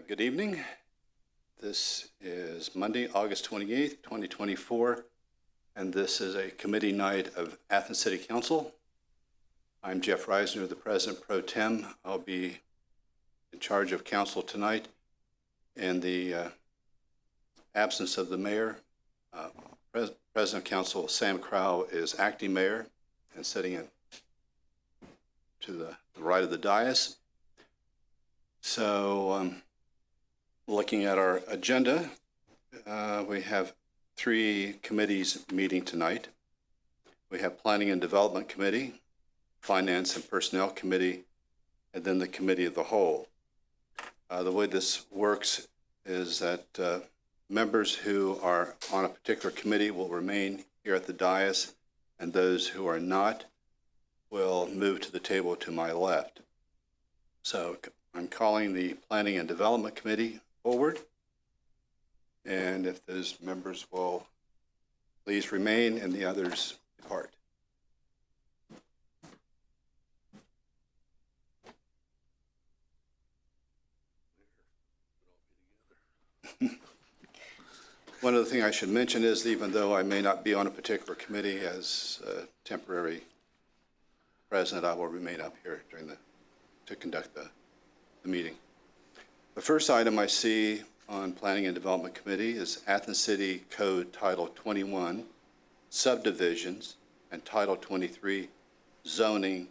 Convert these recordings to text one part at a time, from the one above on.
Good evening. This is Monday, August 28th, 2024, and this is a committee night of Athens City Council. I'm Jeff Reisner, the President Pro Tem. I'll be in charge of council tonight. In the absence of the mayor, President of Council Sam Crow is acting mayor and sitting in to the right of the dais. So looking at our agenda, we have three committees meeting tonight. We have Planning and Development Committee, Finance and Personnel Committee, and then the Committee of the Whole. The way this works is that members who are on a particular committee will remain here at the dais, and those who are not will move to the table to my left. So I'm calling the Planning and Development Committee forward, and if those members will please remain and the others depart. One other thing I should mention is, even though I may not be on a particular committee as a temporary president, I will remain up here to conduct the meeting. The first item I see on Planning and Development Committee is Athens City Code Title 21, Subdivisions, and Title 23, Zoning,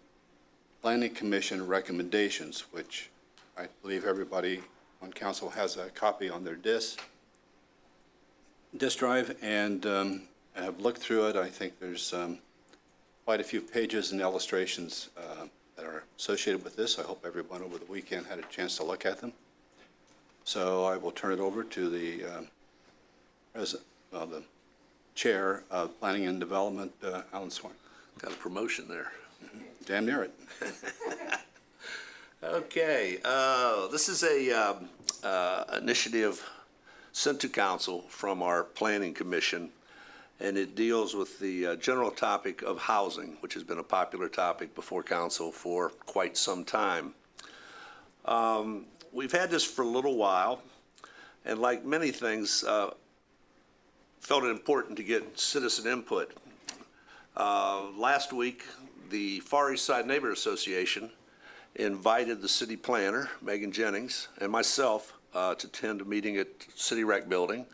Planning Commission Recommendations, which I believe everybody on council has a copy on their disk drive, and I have looked through it. I think there's quite a few pages and illustrations that are associated with this. I hope everyone over the weekend had a chance to look at them. So I will turn it over to the the chair of Planning and Development, Alan Swank. Got a promotion there. Damn near it. Okay, this is a initiative sent to council from our Planning Commission, and it deals with the general topic of housing, which has been a popular topic before council for quite some time. We've had this for a little while, and like many things, felt it important to get citizen input. Last week, the Far East Side Neighborhood Association invited the city planner, Megan Jennings, and myself to attend a meeting at City Rec Building.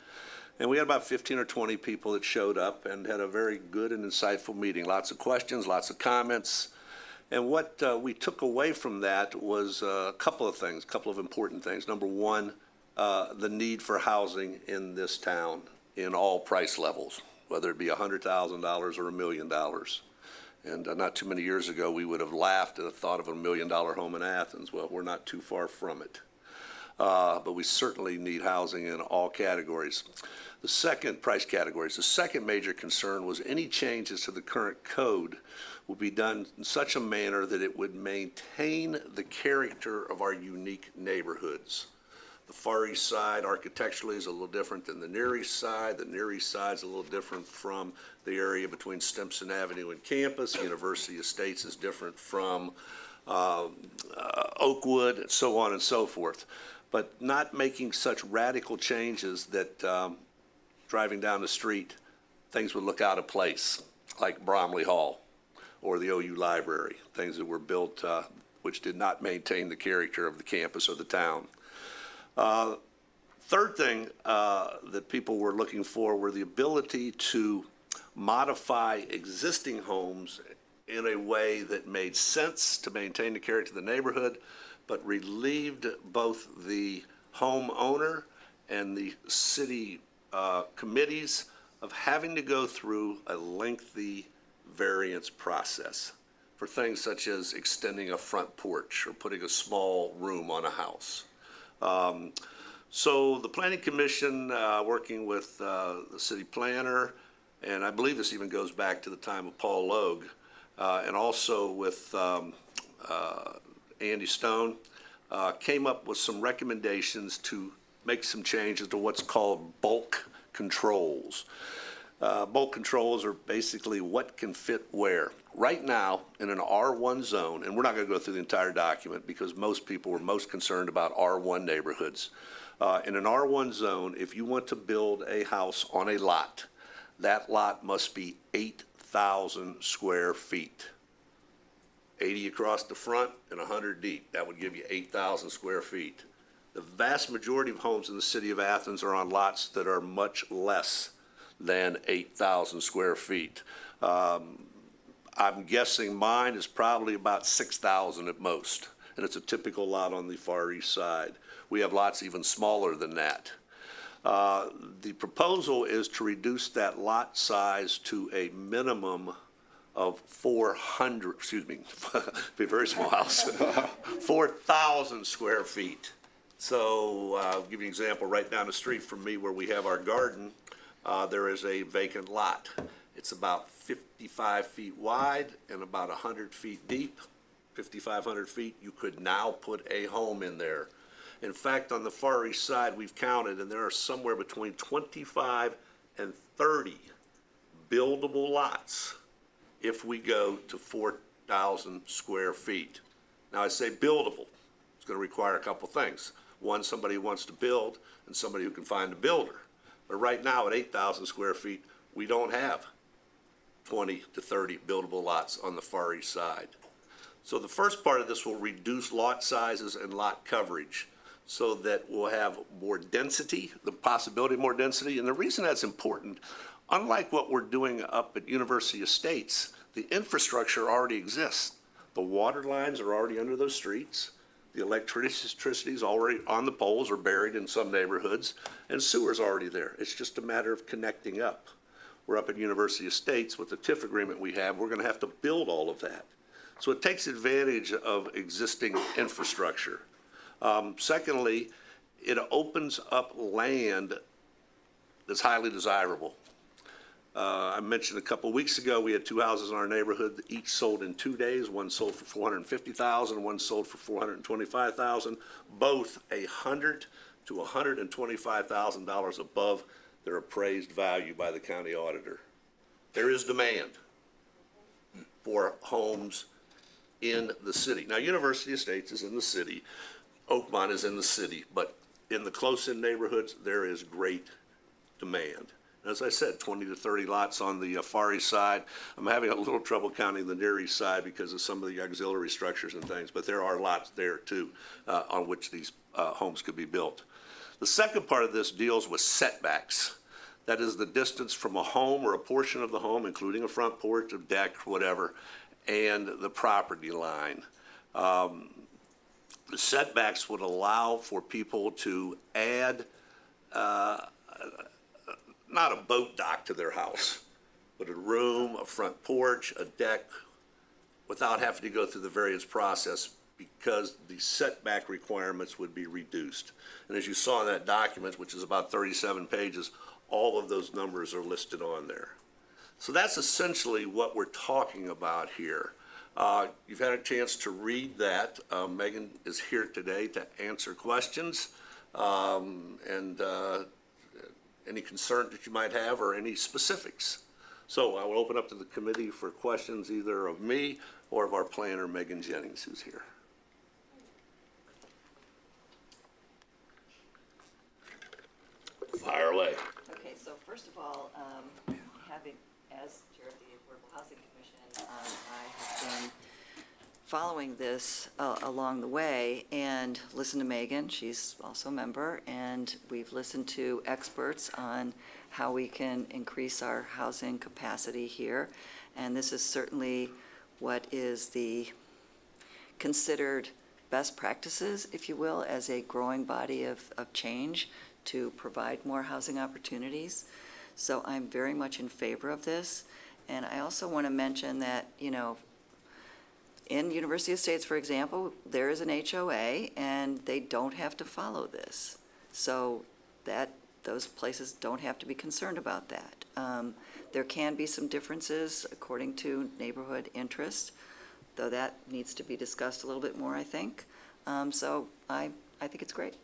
And we had about 15 or 20 people that showed up and had a very good and insightful meeting. Lots of questions, lots of comments. And what we took away from that was a couple of things, a couple of important things. Number one, the need for housing in this town in all price levels, whether it be $100,000 or $1 million. And not too many years ago, we would have laughed at the thought of $1 million home in Athens. Well, we're not too far from it. But we certainly need housing in all categories. The second price categories, the second major concern was any changes to the current code would be done in such a manner that it would maintain the character of our unique neighborhoods. The Far East Side architecturally is a little different than the Near East Side. The Near East Side is a little different from the area between Stimson Avenue and Campus. University Estates is different from Oakwood, and so on and so forth. But not making such radical changes that driving down the street, things would look out of place, like Bromley Hall or the OU Library, things that were built which did not maintain the character of the campus or the town. Third thing that people were looking for were the ability to modify existing homes in a way that made sense to maintain the character of the neighborhood, but relieved both the homeowner and the city committees of having to go through a lengthy variance process for things such as extending a front porch or putting a small room on a house. So the Planning Commission, working with the city planner, and I believe this even goes back to the time of Paul Logue, and also with Andy Stone, came up with some recommendations to make some changes to what's called bulk controls. Bulk controls are basically what can fit where. Right now, in an R1 zone, and we're not going to go through the entire document because most people were most concerned about R1 neighborhoods. In an R1 zone, if you want to build a house on a lot, that lot must be 8,000 square feet. 80 across the front and 100 deep. That would give you 8,000 square feet. The vast majority of homes in the city of Athens are on lots that are much less than 8,000 square feet. I'm guessing mine is probably about 6,000 at most, and it's a typical lot on the Far East Side. We have lots even smaller than that. The proposal is to reduce that lot size to a minimum of 400, excuse me, be a very small house, 4,000 square feet. So I'll give you an example. Right down the street from me where we have our garden, there is a vacant lot. It's about 55 feet wide and about 100 feet deep, 5,500 feet. You could now put a home in there. In fact, on the Far East Side, we've counted, and there are somewhere between 25 and 30 buildable lots if we go to 4,000 square feet. Now, I say buildable. It's going to require a couple things. One, somebody who wants to build, and somebody who can find a builder. But right now, at 8,000 square feet, we don't have 20 to 30 buildable lots on the Far East Side. So the first part of this will reduce lot sizes and lot coverage so that we'll have more density, the possibility of more density. And the reason that's important, unlike what we're doing up at University Estates, the infrastructure already exists. The water lines are already under those streets. The electricity is already on the poles or buried in some neighborhoods, and sewer's already there. It's just a matter of connecting up. We're up at University Estates with the TIF agreement we have. We're going to have to build all of that. So it takes advantage of existing infrastructure. Secondly, it opens up land that's highly desirable. I mentioned a couple weeks ago, we had two houses in our neighborhood that each sold in 2 days. One sold for $450,000, one sold for $425,000, both $100,000 to $125,000 above their appraised value by the county auditor. There is demand for homes in the city. Now, University Estates is in the city, Oakmont is in the city, but in the close-in neighborhoods, there is great demand. As I said, 20 to 30 lots on the Far East Side. I'm having a little trouble counting the Near East Side because of some of the auxiliary structures and things, but there are lots there too on which these homes could be built. The second part of this deals with setbacks. That is the distance from a home or a portion of the home, including a front porch, a deck, whatever, and the property line. The setbacks would allow for people to add not a boat dock to their house, but a room, a front porch, a deck, without having to go through the various process because the setback requirements would be reduced. And as you saw in that document, which is about 37 pages, all of those numbers are listed on there. So that's essentially what we're talking about here. You've had a chance to read that. Megan is here today to answer questions any concern that you might have or any specifics. So I will open up to the committee for questions either of me or of our planner, Megan Jennings, who's here. Fire away. Okay, so first of all, having, as chair of the Affordable Housing Commission, I have been following this along the way and listened to Megan, she's also a member, and we've listened to experts on how we can increase our housing capacity here. And this is certainly what is the considered best practices, if you will, as a growing body of change to provide more housing opportunities. So I'm very much in favor of this. And I also want to mention that, you know, in University Estates, for example, there is an HOA and they don't have to follow this. So that those places don't have to be concerned about that. There can be some differences according to neighborhood interest, though that needs to be discussed a little bit more, I think. So I think it's great.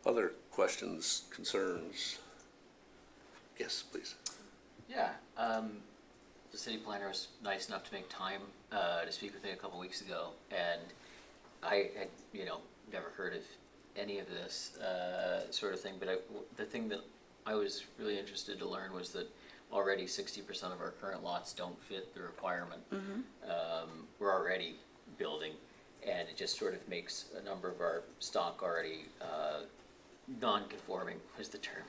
Other questions, concerns? Yes, please. Yeah, the city planner was nice enough to make time to speak with me a couple weeks ago, and I had, never heard of any of this sort of thing, but the thing that I was really interested to learn was that already 60% of our current lots don't fit the requirement. We're already building, and it just sort of makes a number of our stock already non-conforming is the term.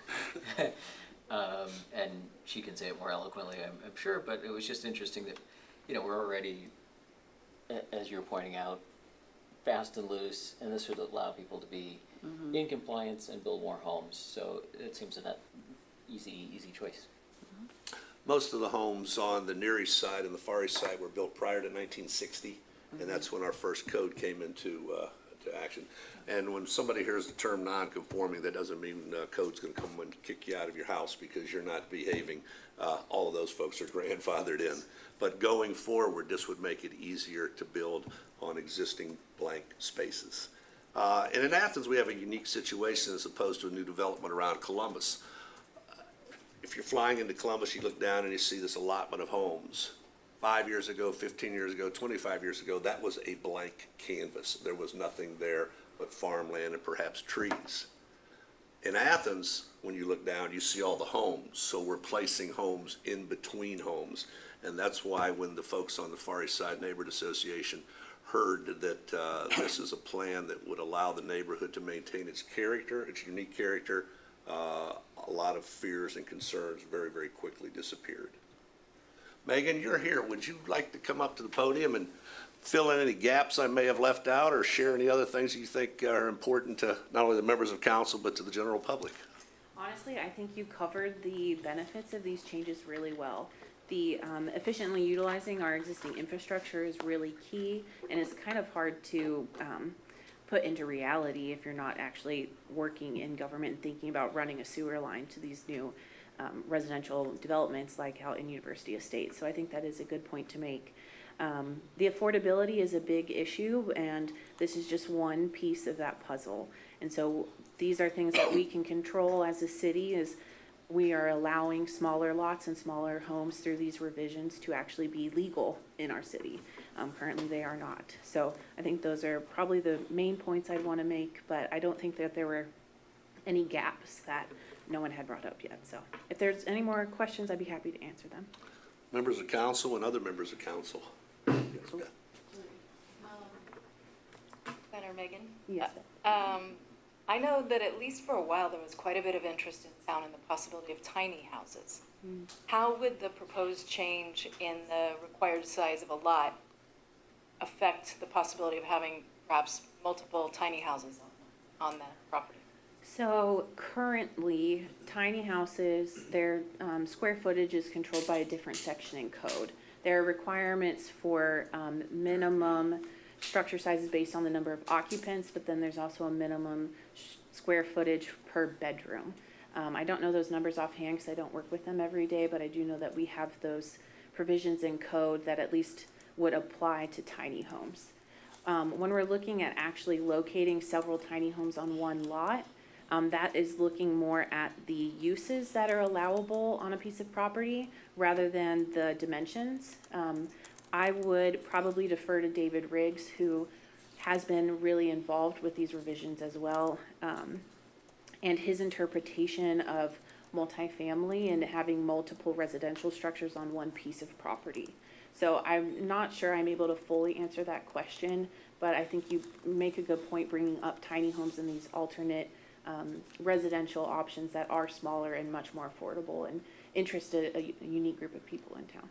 And she can say it more eloquently, I'm sure, but it was just interesting that, we're already, as you're pointing out, fast and loose, and this would allow people to be in compliance and build more homes. So it seems a easy choice. Most of the homes on the near east side and the far east side were built prior to 1960, and that's when our first code came into to action. And when somebody hears the term non-conforming, that doesn't mean code's going to come and kick you out of your house because you're not behaving. All of those folks are grandfathered in. But going forward, this would make it easier to build on existing blank spaces. And in Athens, we have a unique situation as opposed to a new development around Columbus. If you're flying into Columbus, you look down and you see this allotment of homes. 5 years ago, 15 years ago, 25 years ago, that was a blank canvas. There was nothing there but farmland and perhaps trees. In Athens, when you look down, you see all the homes. So we're placing homes in between homes. And that's why when the folks on the Far East Side Neighborhood Association heard that this is a plan that would allow the neighborhood to maintain its character, its unique character, a lot of fears and concerns very, very quickly disappeared. Megan, you're here. Would you like to come up to the podium and fill in any gaps I may have left out or share any other things you think are important to not only the members of council but to the general public? Honestly, I think you covered the benefits of these changes really well. The efficiently utilizing our existing infrastructure is really key, and it's kind of hard to put into reality if you're not actually working in government and thinking about running a sewer line to these new residential developments like out in University Estates. So I think that is a good point to make. The affordability is a big issue, and this is just one piece of that puzzle. And so these are things that we can control as a city, is we are allowing smaller lots and smaller homes through these revisions to actually be legal in our city. Currently they are not. So I think those are probably the main points I'd want to make, but I don't think that there were any gaps that no one had brought up yet. So if there's any more questions, I'd be happy to answer them. Members of council and other members of council. Yes, Beth. Ben or Megan? Yes. I know that at least for a while there was quite a bit of interest in town in the possibility of tiny houses. How would the proposed change in the required size of a lot affect the possibility of having perhaps multiple tiny houses on the property? So currently, tiny houses, their square footage is controlled by a different section in code. There are requirements for minimum structure sizes based on the number of occupants, but then there's also a minimum square footage per bedroom. I don't know those numbers offhand because I don't work with them every day, but I do know that we have those provisions in code that at least would apply to tiny homes. When we're looking at actually locating several tiny homes on one lot, that is looking more at the uses that are allowable on a piece of property rather than the dimensions. I would probably defer to David Riggs, who has been really involved with these revisions as well, and his interpretation of multifamily and having multiple residential structures on one piece of property. So I'm not sure I'm able to fully answer that question, but I think you make a good point bringing up tiny homes and these alternate residential options that are smaller and much more affordable and interest a unique group of people in town.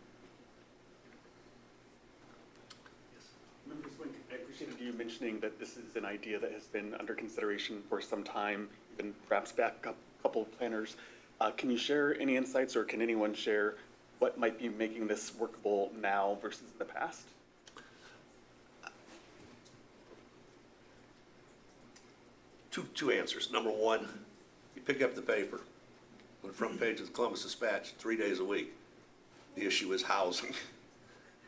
Member Swink, I appreciated you mentioning that this is an idea that has been under consideration for some time, even perhaps back a couple of planners. Can you share any insights, or can anyone share what might be making this workable now versus in the past? Two answers. Number one, you pick up the paper on the front page of the Columbus Dispatch 3 days a week. The issue is housing.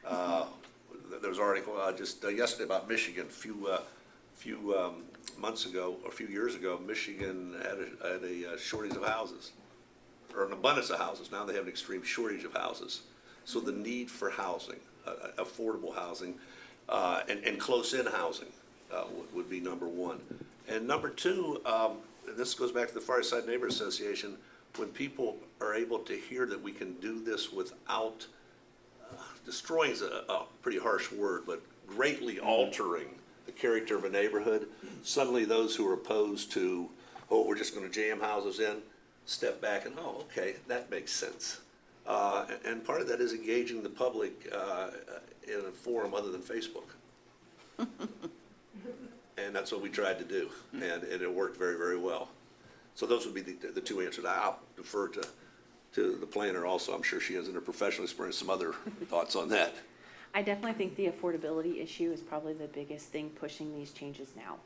There was an article just yesterday about Michigan. A few months ago, or a few years ago, Michigan had a shortage of houses. or an abundance of houses. Now they have an extreme shortage of houses. So the need for housing, affordable housing, and close-in housing would be number one. And number two, and this goes back to the Far East Side Neighborhood Association, when people are able to hear that we can do this without, destroying is a pretty harsh word, but greatly altering the character of a neighborhood, suddenly those who are opposed to, oh, we're just gonna jam houses in, step back and, oh, okay, that makes sense. And part of that is engaging the public in a forum other than Facebook. And that's what we tried to do, and it worked very, very well. So those would be the two answers. I'll defer to the planner also. I'm sure she has in her professional experience some other thoughts on that. I definitely think the affordability issue is probably the biggest thing pushing these changes now.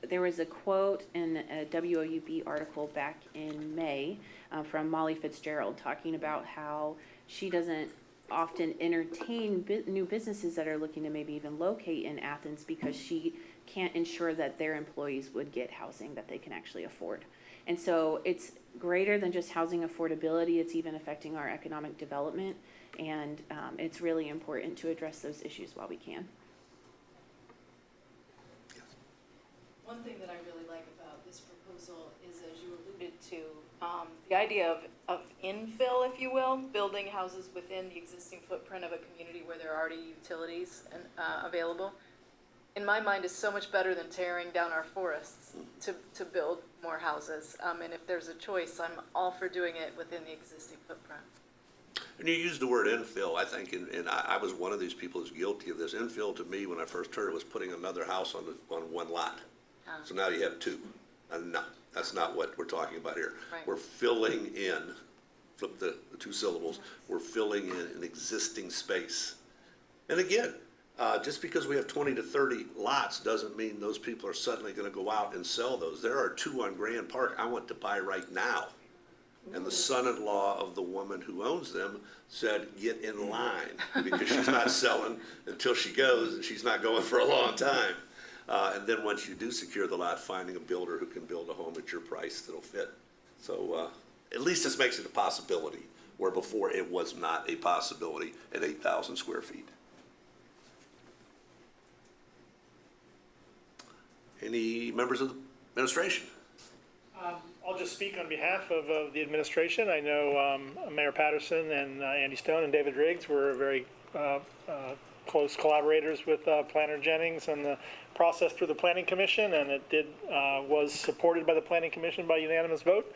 There was a quote in a WOUB article back in May from Molly Fitzgerald talking about how she doesn't often entertain new businesses that are looking to maybe even locate in Athens because she can't ensure that their employees would get housing that they can actually afford. And so it's greater than just housing affordability, it's even affecting our economic development, and it's really important to address those issues while we can. One thing that I really like about this proposal is, as you alluded to, the idea of infill, if you will, building houses within the existing footprint of a community where there are already utilities and, available, in my mind is so much better than tearing down our forests to build more houses. And if there's a choice, I'm all for doing it within the existing footprint. And you used the word infill, I think, and I was one of these people who's guilty of this. Infill to me, when I first heard it, was putting another house on one lot. So now you have two. And no, that's not what we're talking about here. Right. We're filling in, flip the two syllables, we're filling in an existing space. And again, just because we have 20 to 30 lots doesn't mean those people are suddenly gonna go out and sell those. There are two on Grand Park I want to buy right now. And the son-in-law of the woman who owns them said, get in line, because she's not selling until she goes, and she's not going for a long time. And then once you do secure the lot, finding a builder who can build a home at your price that'll fit. So at least this makes it a possibility, where before it was not a possibility at 8,000 square feet. Any members of the administration? I'll just speak on behalf of the administration. I know Mayor Patterson and Andy Stone and David Riggs were very close collaborators with Planner Jennings and the process through the Planning Commission, and it was supported by the Planning Commission by unanimous vote.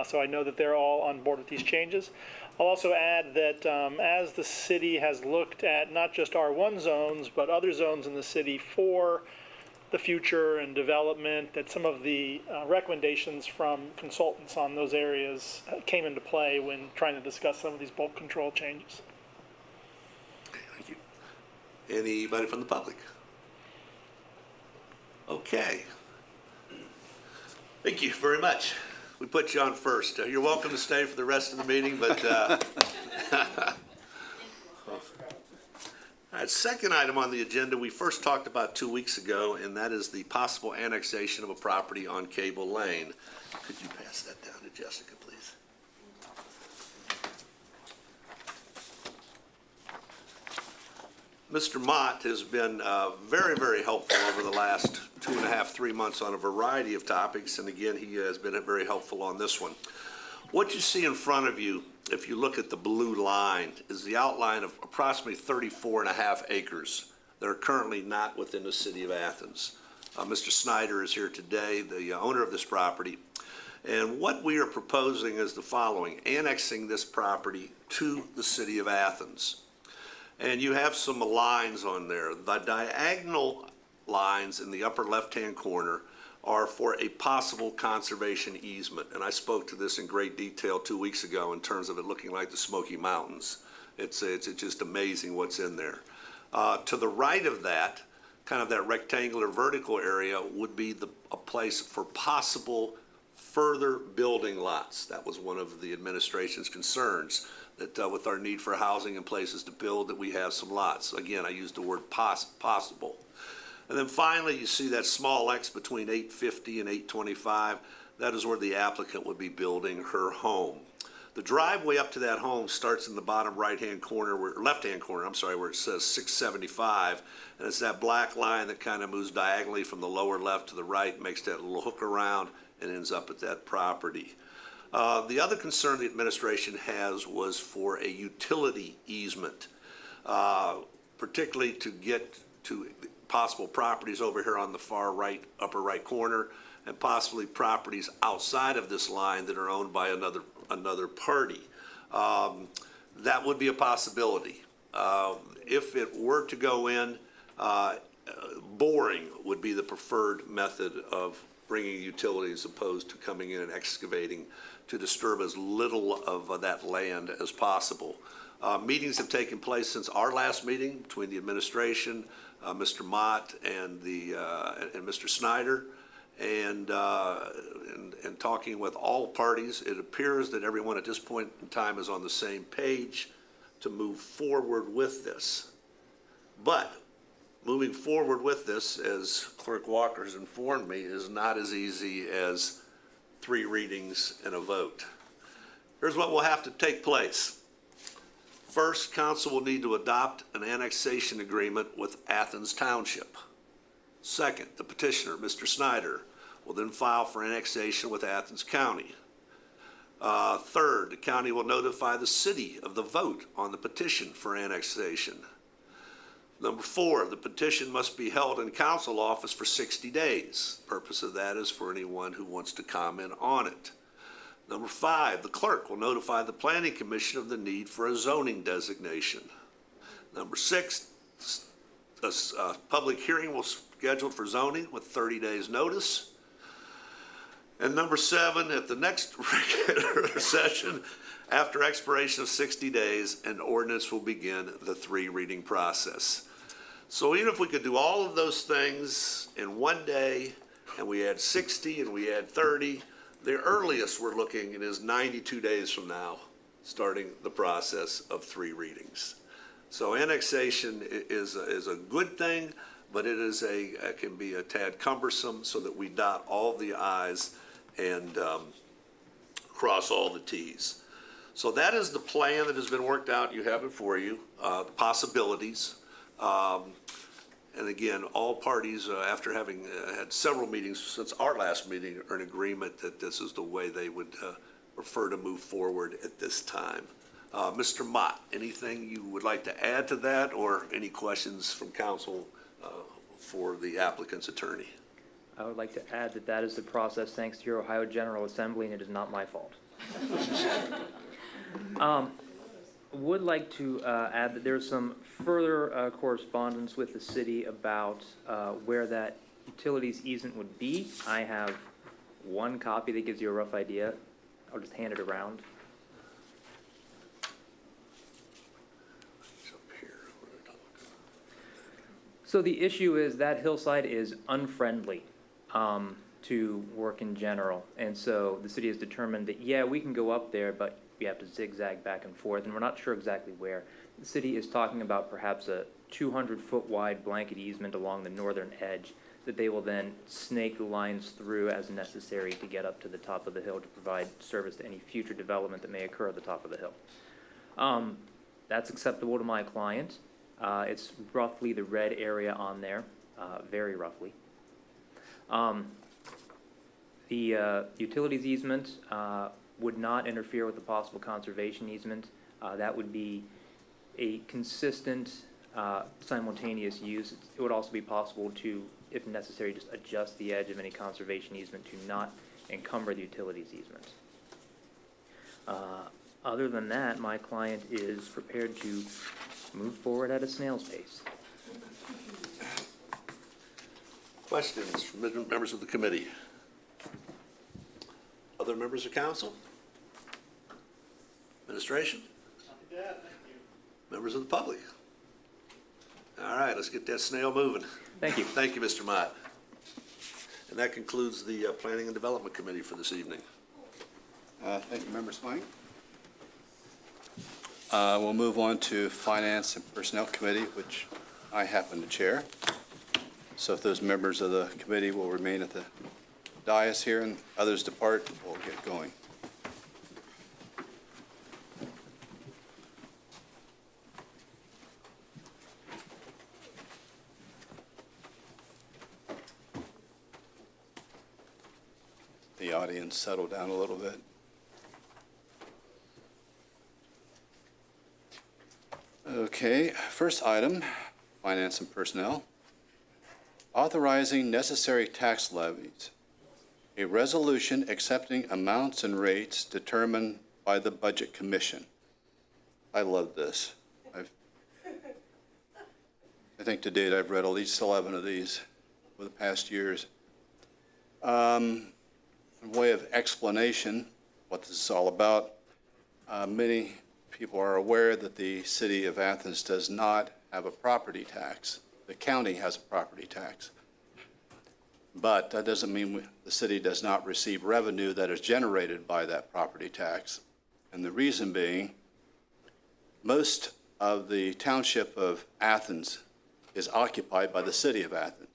So I know that they're all on board with these changes. I'll also add that as the city has looked at not just R1 zones, but other zones in the city for the future and development, that some of the recommendations from consultants on those areas came into play when trying to discuss some of these bulk control changes. Thank you. Anybody from the public? Okay. Thank you very much. We put you on first. You're welcome to stay for the rest of the meeting, but all right, second item on the agenda we first talked about 2 weeks ago, and that is the possible annexation of a property on Cable Lane. Could you pass that down to Jessica, please? Mr. Mott has been very, very helpful over the last 2.5, 3 months on a variety of topics, and again, he has been very helpful on this one. What you see in front of you, if you look at the blue line, is the outline of approximately 34.5 acres that are currently not within the city of Athens. Mr. Snyder is here today, the owner of this property. And what we are proposing is the following: annexing this property to the city of Athens. And you have some lines on there. The diagonal lines in the upper left-hand corner are for a possible conservation easement. And I spoke to this in great detail 2 weeks ago in terms of it looking like the Smoky Mountains. It's just amazing what's in there. To the right of that, kind of that rectangular vertical area, would be a place for possible further building lots. That was one of the administration's concerns, that with our need for housing and places to build, that we have some lots. Again, I used the word possible. And then finally, you see that small X between 850 and 825. That is where the applicant would be building her home. The driveway up to that home starts in the bottom right-hand corner, left-hand corner, I'm sorry, where it says 675, and it's that black line that kind of moves diagonally from the lower left to the right, makes that little hook around, and ends up at that property. The other concern the administration has was for a utility easement, particularly to get to possible properties over here on the far right, upper right corner, and possibly properties outside of this line that are owned by another party. That would be a possibility. If it were to go in, boring would be the preferred method of bringing utilities, opposed to coming in and excavating to disturb as little of that land as possible. Meetings have taken place since our last meeting between the administration, Mr. Mott, and Mr. Snyder, and talking with all parties. It appears that everyone at this point in time is on the same page to move forward with this. But moving forward with this, as Clerk Walker has informed me, is not as easy as 3 readings and a vote. Here's what will have to take place. First, council will need to adopt an annexation agreement with Athens Township. Second, the petitioner, Mr. Snyder, will then file for annexation with Athens County. Third, the county will notify the city of the vote on the petition for annexation. Number 4, the petition must be held in council office for 60 days. The purpose of that is for anyone who wants to comment on it. Number 5, the clerk will notify the planning commission of the need for a zoning designation. Number 6, a public hearing will be scheduled for zoning with 30 days notice. And number 7, at the next regular session, after expiration of 60 days, an ordinance will begin the 3 reading process. So even if we could do all of those things in one day, and we add 60 and we add 30, the earliest we're looking at is 92 days from now, starting the process of 3 readings. So annexation is a good thing, but it can be a tad cumbersome, so that we dot all the I's and cross all the T's. So that is the plan that has been worked out. You have it for you, the possibilities. And again, all parties, after having had several meetings since our last meeting, are in agreement that this is the way they would prefer to move forward at this time. Mr. Mott, anything you would like to add to that, or any questions from council for the applicant's attorney? I would like to add that that is the process thanks to your Ohio General Assembly, and it is not my fault. Would like to add that there's some further correspondence with the city about where that utilities easement would be. I have one copy that gives you a rough idea. I'll just hand it around. So the issue is that hillside is unfriendly to work in general. And so the city has determined that, yeah, we can go up there, but we have to zigzag back and forth, and we're not sure exactly where. The city is talking about perhaps a 200-foot wide blanket easement along the northern edge that they will then snake the lines through as necessary to get up to the top of the hill to provide service to any future development that may occur at the top of the hill. That's acceptable to my client. It's roughly the red area on there, very roughly. The utilities easement would not interfere with the possible conservation easement. That would be a consistent, simultaneous use. It would also be possible to, if necessary, just adjust the edge of any conservation easement to not encumber the utilities easement. Other than that, my client is prepared to move forward at a snail's pace. Questions from members of the committee? Other members of council? Administration? Members of the public? All right, let's get that snail moving. Thank you. Thank you, Mr. Mott. And that concludes the Planning and Development Committee for this evening. Thank you, Member Swank. We'll move on to Finance and Personnel Committee, which I happen to chair. So if those members of the committee will remain at the dais here and others depart, we'll get going. The audience settle down a little bit. Okay, first item, finance and personnel. Authorizing necessary tax levies. A resolution accepting amounts and rates determined by the Budget Commission. I love this. I think to date I've read at least 11 of these over the past years. In way of explanation, what this is all about, many people are aware that the city of Athens does not have a property tax. The county has a property tax. But that doesn't mean the city does not receive revenue that is generated by that property tax. And the reason being, most of the township of Athens is occupied by the city of Athens.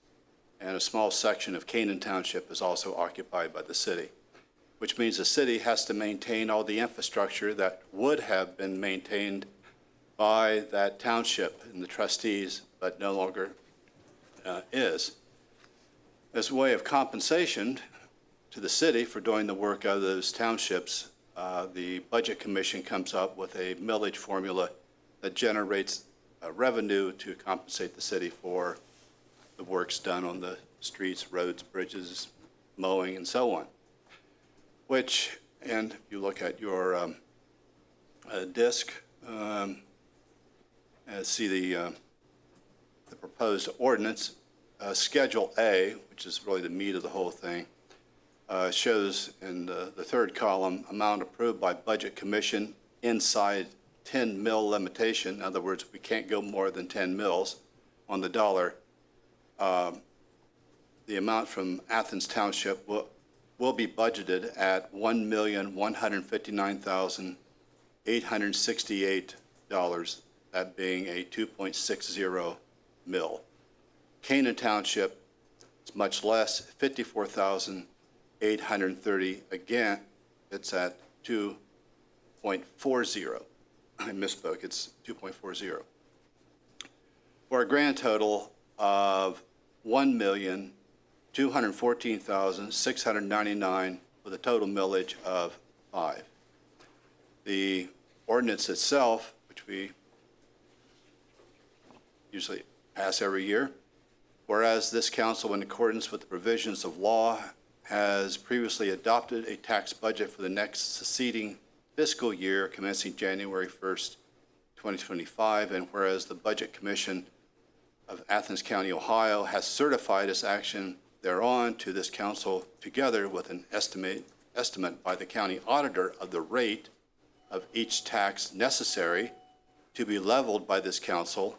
And a small section of Canaan Township is also occupied by the city, which means the city has to maintain all the infrastructure that would have been maintained by that township and the trustees, but no longer is. As a way of compensation to the city for doing the work of those townships, the Budget Commission comes up with a millage formula that generates revenue to compensate the city for the works done on the streets, roads, bridges, mowing, and so on. Which, and if you look at your disc, see the proposed ordinance, Schedule A, which is really the meat of the whole thing, shows in the third column, amount approved by Budget Commission inside 10 mil limitation. In other words, we can't go more than 10 mils on the dollar. The amount from Athens Township will be budgeted at $1,159,868, that being a 2.60 mil. Canaan Township is much less, 54,830. Again, it's at 2.40. I misspoke, it's 2.40. For a grand total of $1,214,699 with a total millage of 5. The ordinance itself, which we usually pass every year, whereas this council, in accordance with the provisions of law, has previously adopted a tax budget for the next succeeding fiscal year commencing January 1st, 2025, and whereas the Budget Commission of Athens County, Ohio, has certified its action thereon to this council, together with an estimate by the county auditor of the rate of each tax necessary to be leveled by this council,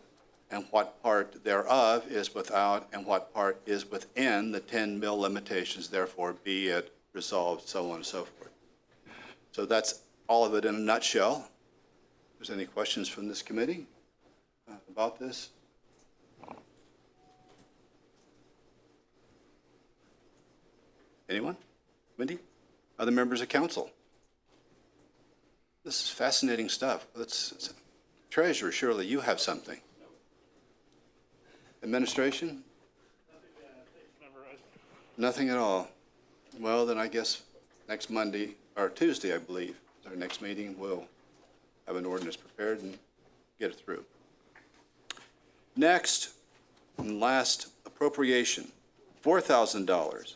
and what part thereof is without and what part is within the 10 mil limitations, therefore be it resolved, so on and so forth. So that's all of it in a nutshell. If there's any questions from this committee about this? Anyone? Wendy? Other members of council? This is fascinating stuff. Treasurer, surely you have something. Administration? Nothing at all. Well, then I guess next Monday, or Tuesday, I believe, is our next meeting. We'll have an ordinance prepared and get it through. Next, and last, appropriation, $4,000.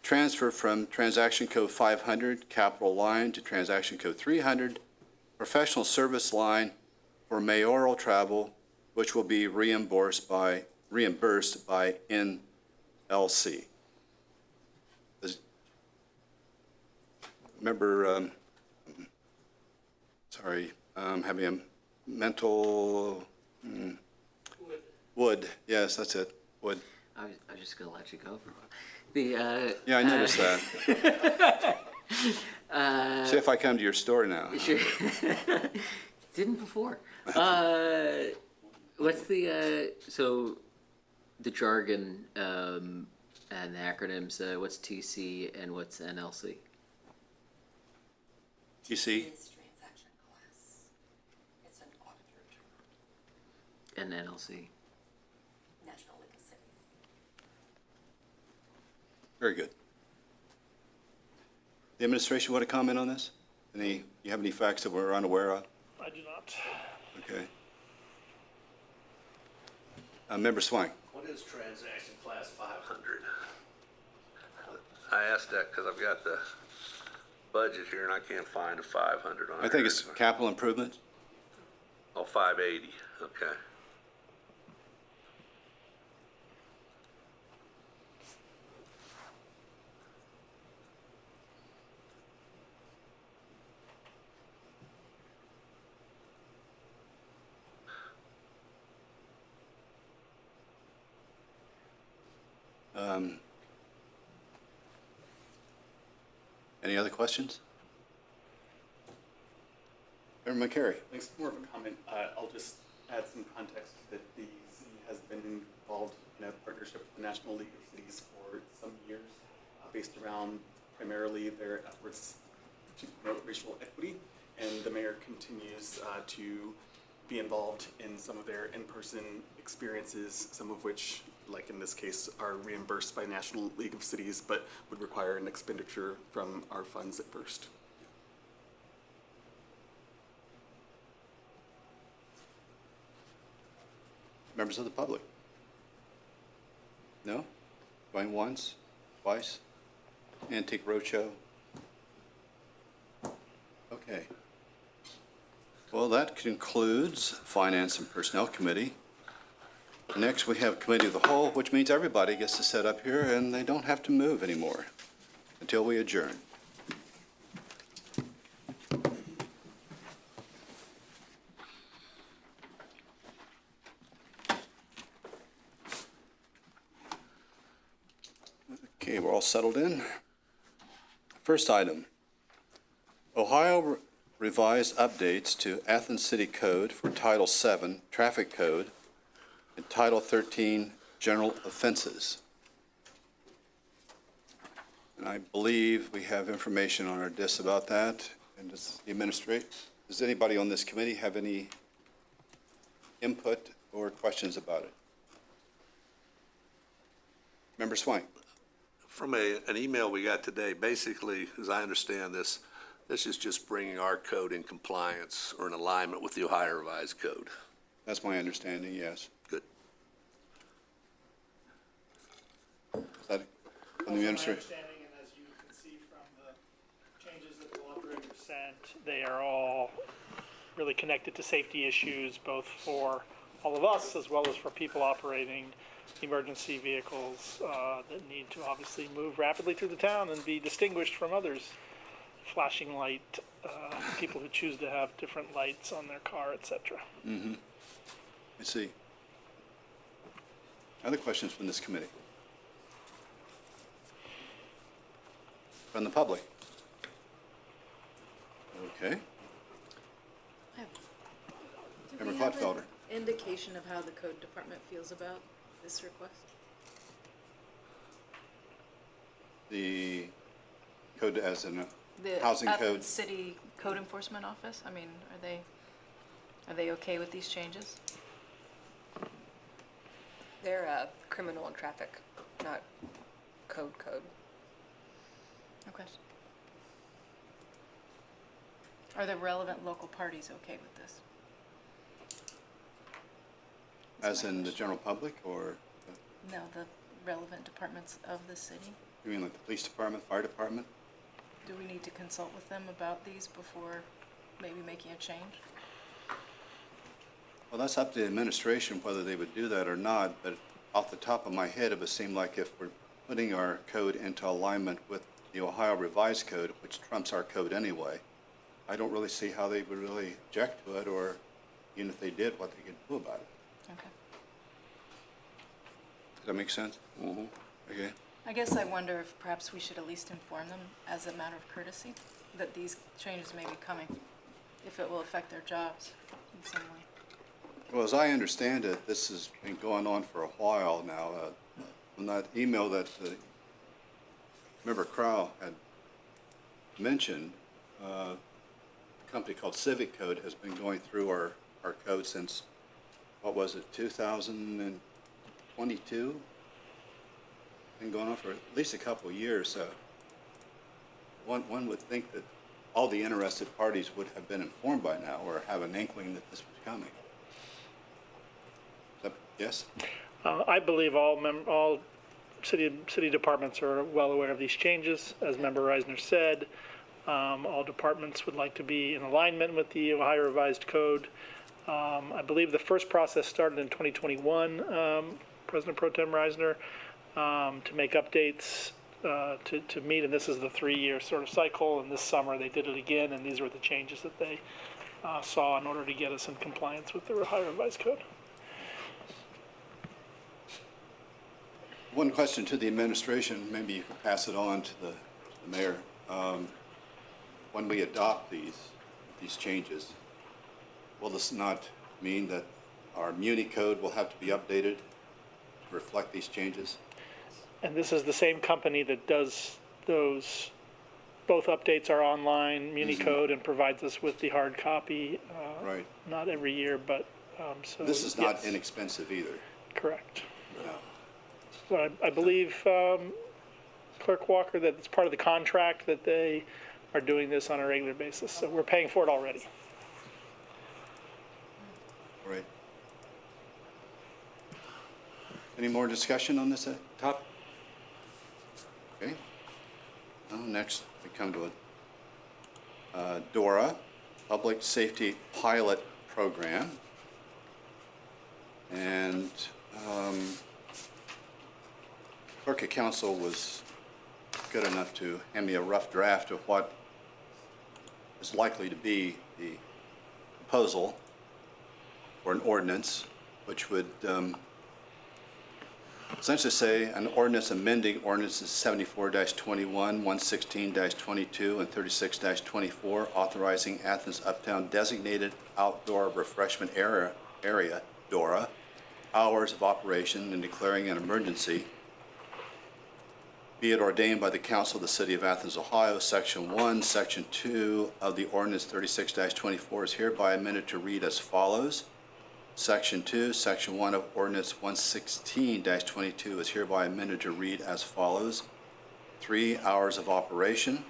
Transfer from transaction code 500, capital line, to transaction code 300, professional service line for mayoral travel, which will be reimbursed by NLC. Remember, having a mental, Wood, yes, that's it, Wood. I was just gonna let you go for a while. Yeah, I noticed that. See if I come to your store now. Sure. Didn't before. What's the so the jargon And the acronyms, what's TC and what's NLC? TC, Is transaction class. It's an auditor term, And NLC? National League of Cities. very good. The administration want to comment on this? You have any facts that we're unaware of? I do not. Okay. Member Swank? What is transaction class 500? I asked that because I've got the budget here and I can't find a 500 on I think it's capital improvement. Oh, 580, okay. Any other questions? Member McCary? Thanks. More of a comment. I'll just add some context that the city has been involved in a partnership with the National League of Cities for some years, based around primarily their efforts to promote racial equity. And the mayor continues to be involved in some of their in-person experiences, some of which, like in this case, are reimbursed by National League of Cities, but would require an expenditure from our funds at first. Members of the public? No? Going once, twice? Antique Roadshow? Okay. Well, that concludes Finance and Personnel Committee. Next, we have Committee of the Whole, which means everybody gets to sit up here and they don't have to move anymore until we adjourn. Okay, we're all settled in. First item, Ohio revised updates to Athens City Code for Title VII Traffic Code and Title 13 General Offenses. And I believe we have information on our disc about that. And does anybody on this committee have any input or questions about it? Member Swank? From an email we got today, basically, as I understand this, this is just bringing our code in compliance or in alignment with the Ohio Revised Code. That's my understanding, yes. Good. Is that from the My administration? understanding, and as you can see from the changes that the law director sent, they are all really connected to safety issues, both for all of us as well as for people operating emergency vehicles that need to obviously move rapidly through the town and be distinguished from others. Flashing light, people who choose to have different lights on their car, etc. I see. Other questions from this committee? From the public? Okay. Do Member we have Clotfelder. an indication of how the code department feels about this request? The code as in The housing code. Athens City Code Enforcement Office, I mean, are they okay with these changes? They're criminal and traffic, not code. Okay. Are the relevant local parties okay with this? As in the general public, or No, the relevant departments of the city? you mean like the police department, fire department? Do we need to consult with them about these before maybe making a change? Well, that's up to the administration whether they would do that or not, but off the top of my head, it would seem like if we're putting our code into alignment with the Ohio Revised Code, which trumps our code anyway, I don't really see how they would really object to it, or even if they did, what they could do about it. Okay. Does that make sense? Mm-hmm. Okay. I guess I wonder if perhaps we should at least inform them as a matter of courtesy that these changes may be coming, if it will affect their jobs in some way. Well, as I understand it, this has been going on for a while now. on that email that Member Crow had mentioned, a company called Civic Code has been going through our code since, what was it, 2022? Been going on for at least a couple of years, so one would think that all the interested parties would have been informed by now or have an inkling that this was coming. Yes? I believe all city departments are well aware of these changes. As Member Reisner said, all departments would like to be in alignment with the Ohio Revised Code. I believe the first process started in 2021, President Pro Tem Reisner, to make updates to meet, and this is the 3-year sort of cycle, and this summer they did it again, and these were the changes that they saw in order to get us in compliance with the Ohio Revised Code. One question to the administration, maybe you can pass it on to the mayor. When we adopt these changes, will this not mean that our Muni code will have to be updated to reflect these changes? And this is the same company that does those, both updates are online, Muni Code, and provides us with the hard copy. Right. Not every year, but, so. This is not yes, inexpensive either. correct. No. So I believe, Clerk Walker, that it's part of the contract that they are doing this on a regular basis, so we're paying for it already. All right. Any more discussion on this topic? Okay. Well, next, we come to DORA, Public Safety Pilot Program. And Clerk of Council was good enough to hand me a rough draft of what is likely to be the proposal for an ordinance, which would essentially say an ordinance amending ordinances 74-21, 116-22, and 36-24, authorizing Athens Uptown designated outdoor refreshment area, DORA, hours of operation and declaring an emergency. Be it ordained by the Council of the City of Athens, Ohio, Section 1, Section 2 of the Ordinance 36-24 is hereby amended to read as follows. Section 2, Section 1 of Ordinance 116-22 is hereby amended to read as follows. 3 hours of operation.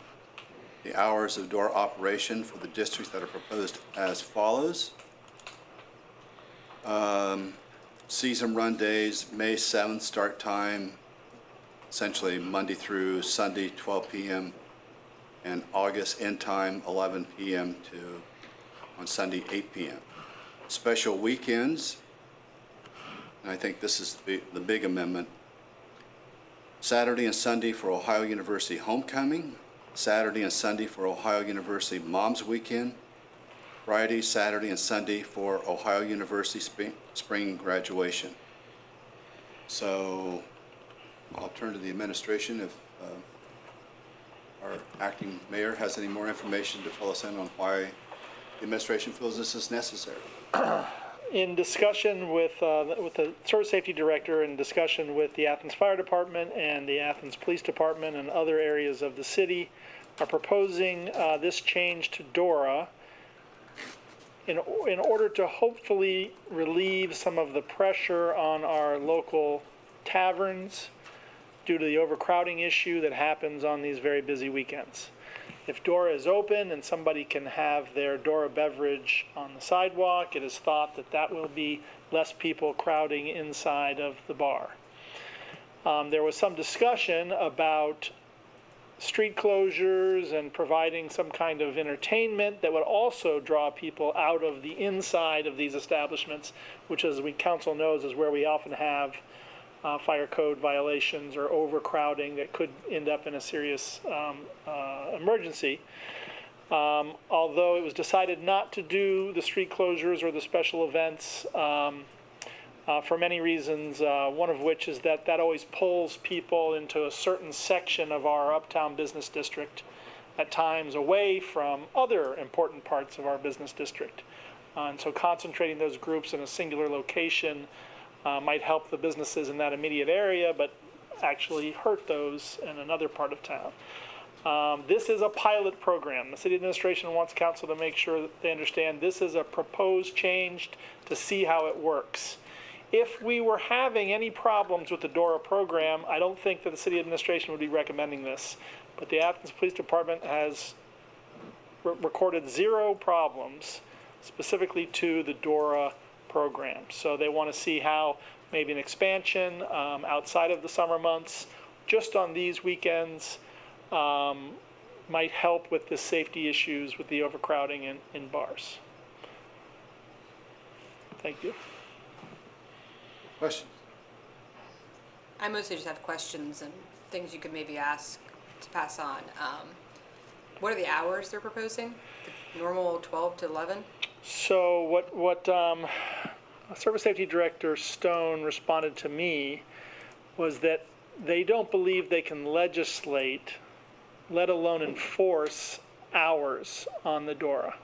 The hours of DORA operation for the districts that are proposed as follows. Season run days, May 7th start time, essentially Monday through Sunday, 12 p.m., and August end time, 11 p.m. to on Sunday, 8 p.m. Special weekends, and I think this is the big amendment. Saturday and Sunday for Ohio University Homecoming, Saturday and Sunday for Ohio University Mom's Weekend, Friday, Saturday, and Sunday for Ohio University spring graduation. So I'll turn to the administration if our acting mayor has any more information to fill us in on why the administration feels this is necessary. In discussion with the Service Safety Director, in discussion with the Athens Fire Department and the Athens Police Department and other areas of the city, are proposing this change to DORA in order to hopefully relieve some of the pressure on our local taverns due to the overcrowding issue that happens on these very busy weekends. If DORA is open and somebody can have their DORA beverage on the sidewalk, it is thought that that will be less people crowding inside of the bar. There was some discussion about street closures and providing some kind of entertainment that would also draw people out of the inside of these establishments, which, as we council knows, is where we often have fire code violations or overcrowding that could end up in a serious emergency. Although it was decided not to do the street closures or the special events for many reasons, one of which is that always pulls people into a certain section of our uptown business district, at times away from other important parts of our business district. And so concentrating those groups in a singular location might help the businesses in that immediate area, but actually hurt those in another part of town. This is a pilot program. The city administration wants council to make sure that they understand this is a proposed change to see how it works. If we were having any problems with the DORA program, I don't think that the city administration would be recommending this. But the Athens Police Department has recorded 0 problems specifically to the DORA program. So they want to see how maybe an expansion outside of the summer months, just on these weekends, might help with the safety issues with the overcrowding in bars. Thank you. Questions? I mostly just have questions and things you could maybe ask to pass on. What are the hours they're proposing? The normal 12 to 11? So what Service Safety Director Stone responded to me was that they don't believe they can legislate, let alone enforce, hours on the DORA.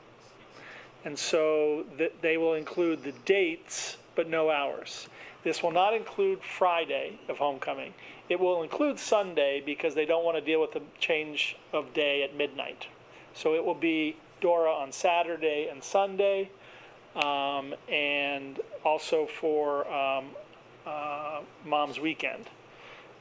And so they will include the dates, but no hours. This will not include Friday of homecoming. It will include Sunday because they don't want to deal with the change of day at midnight. So it will be DORA on Saturday and Sunday, and also for Mom's Weekend.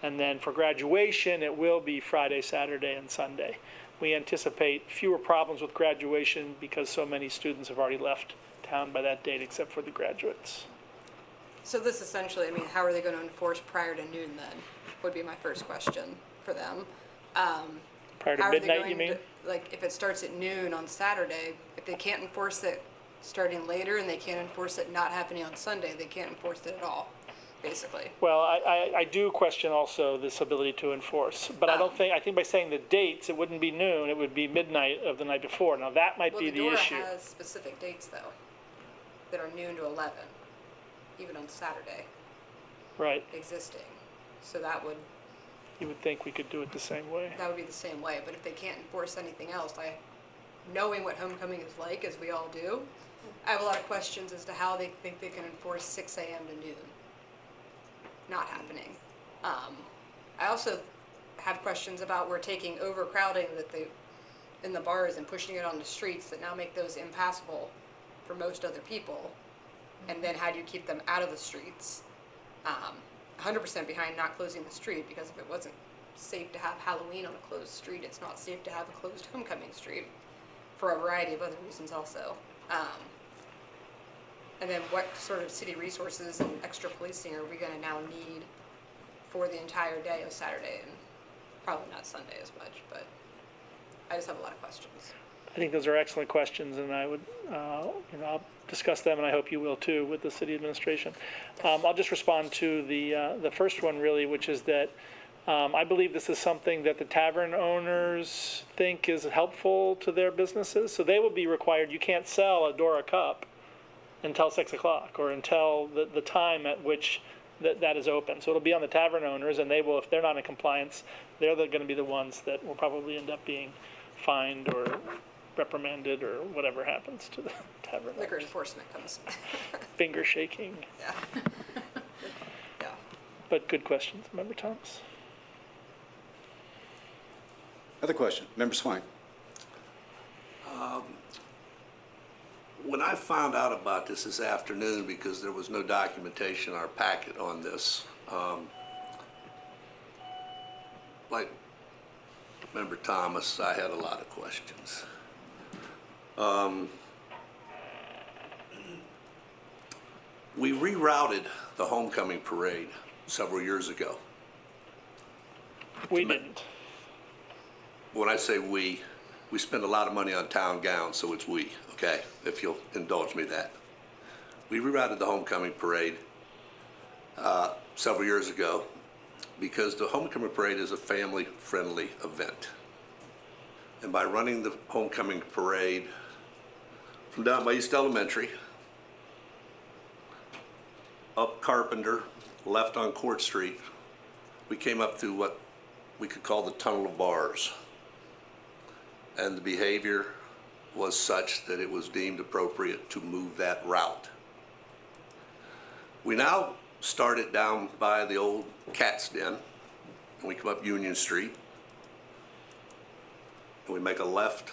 And then for graduation, it will be Friday, Saturday, and Sunday. We anticipate fewer problems with graduation because so many students have already left town by that date, except for the graduates. So this essentially, I mean, how are they going to enforce prior to noon then, would be my first question for them. Prior to How are they midnight, going you mean? to- Like, if it starts at noon on Saturday, if they can't enforce it starting later and they can't enforce it not happening on Sunday, they can't enforce it at all, basically. Well, I do question also this ability to enforce, but I think by saying the dates, it wouldn't be noon, it would be midnight of the night before. Now, that might be the issue. Well, the DORA has specific dates, though, that are noon to 11, even on Saturday, Right, existing. So that would you would think we could do it the same way. be the same way, but if they can't enforce anything else, knowing what homecoming is like, as we all do, I have a lot of questions as to how they think they can enforce 6 a.m. to noon. Not happening. I also have questions about we're taking overcrowding in the bars and pushing it on the streets that now make those impassable for most other people. And then how do you keep them out of the streets? 100% behind not closing the street, because if it wasn't safe to have Halloween on a closed street, it's not safe to have a closed homecoming street for a variety of other reasons also. And then what sort of city resources and extra policing are we going to now need for the entire day of Saturday, and probably not Sunday as much, but I just have a lot of questions. I think those are excellent questions, and I would, I'll discuss them, and I hope you will too, with the city administration. I'll just respond to the first one really, which is that I believe this is something that the tavern owners think is helpful to their businesses. So they will be required, you can't sell a Dora cup until 6 o'clock or until the time at which that is open. So it'll be on the tavern owners, and they will, if they're not in compliance, they're going to be the ones that will probably end up being fined or reprimanded or whatever happens to the tavern Liquor owners. enforcement comes. Finger shaking, Yeah. Yeah. but good questions, Member Thomas. Other question, Member Swine. When I found out about this afternoon, because there was no documentation in our packet on this, like Member Thomas, I had a lot of questions. We rerouted the homecoming parade several years ago. We didn't. When I say we spend a lot of money on town gowns, so it's we, okay, if you'll indulge me that. We rerouted the homecoming parade several years ago because the homecoming parade is a family-friendly event. And by running the homecoming parade from down by East Elementary, up Carpenter, left on Court Street, we came up through what we could call the Tunnel of Bars. And the behavior was such that it was deemed appropriate to move that route. We now started down by the old Cat's Den, and we come up Union Street, and we make a left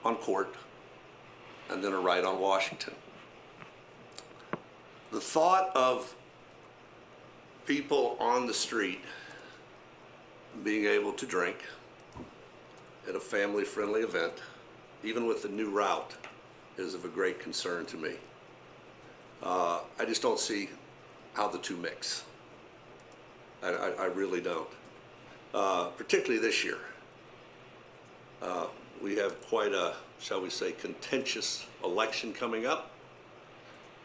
on Court, and then a right on Washington. The thought of people on the street being able to drink at a family-friendly event, even with the new route, is of a great concern to me. I just don't see how the two mix. I really don't. Particularly this year. We have quite a, shall we say, contentious election coming up.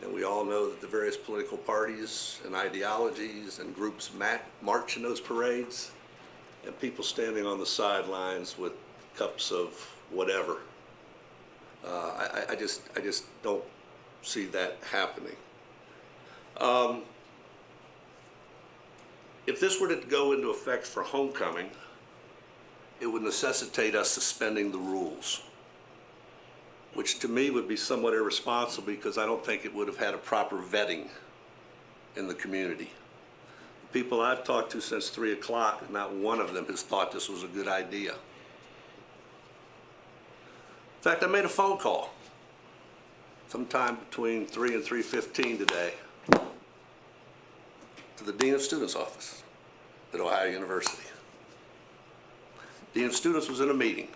And we all know that the various political parties and ideologies and groups march in those parades, and people standing on the sidelines with cups of whatever. I just don't see that happening. If this were to go into effect for homecoming, it would necessitate us suspending the rules, which to me would be somewhat irresponsible because I don't think it would have had a proper vetting in the community. The people I've talked to since 3 o'clock, not one of them has thought this was a good idea. In fact, I made a phone call sometime between 3 and 3:15 today to the Dean of Students' office at Ohio University. Dean of Students was in a meeting,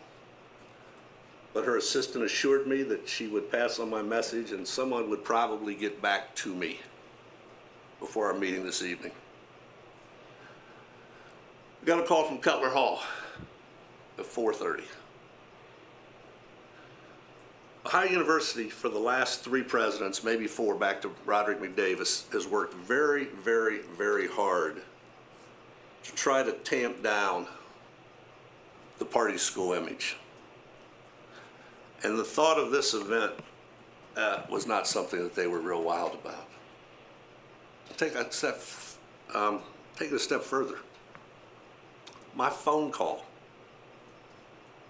but her assistant assured me that she would pass on my message and someone would probably get back to me before our meeting this evening. I got a call from Cutler Hall at 4:30. Ohio University, for the last 3 presidents, maybe 4 back to Roderick McDavis, has worked very, very, very hard to try to tamp down the party school image. And the thought of this event was not something that they were real wild about. Take it a step further. My phone call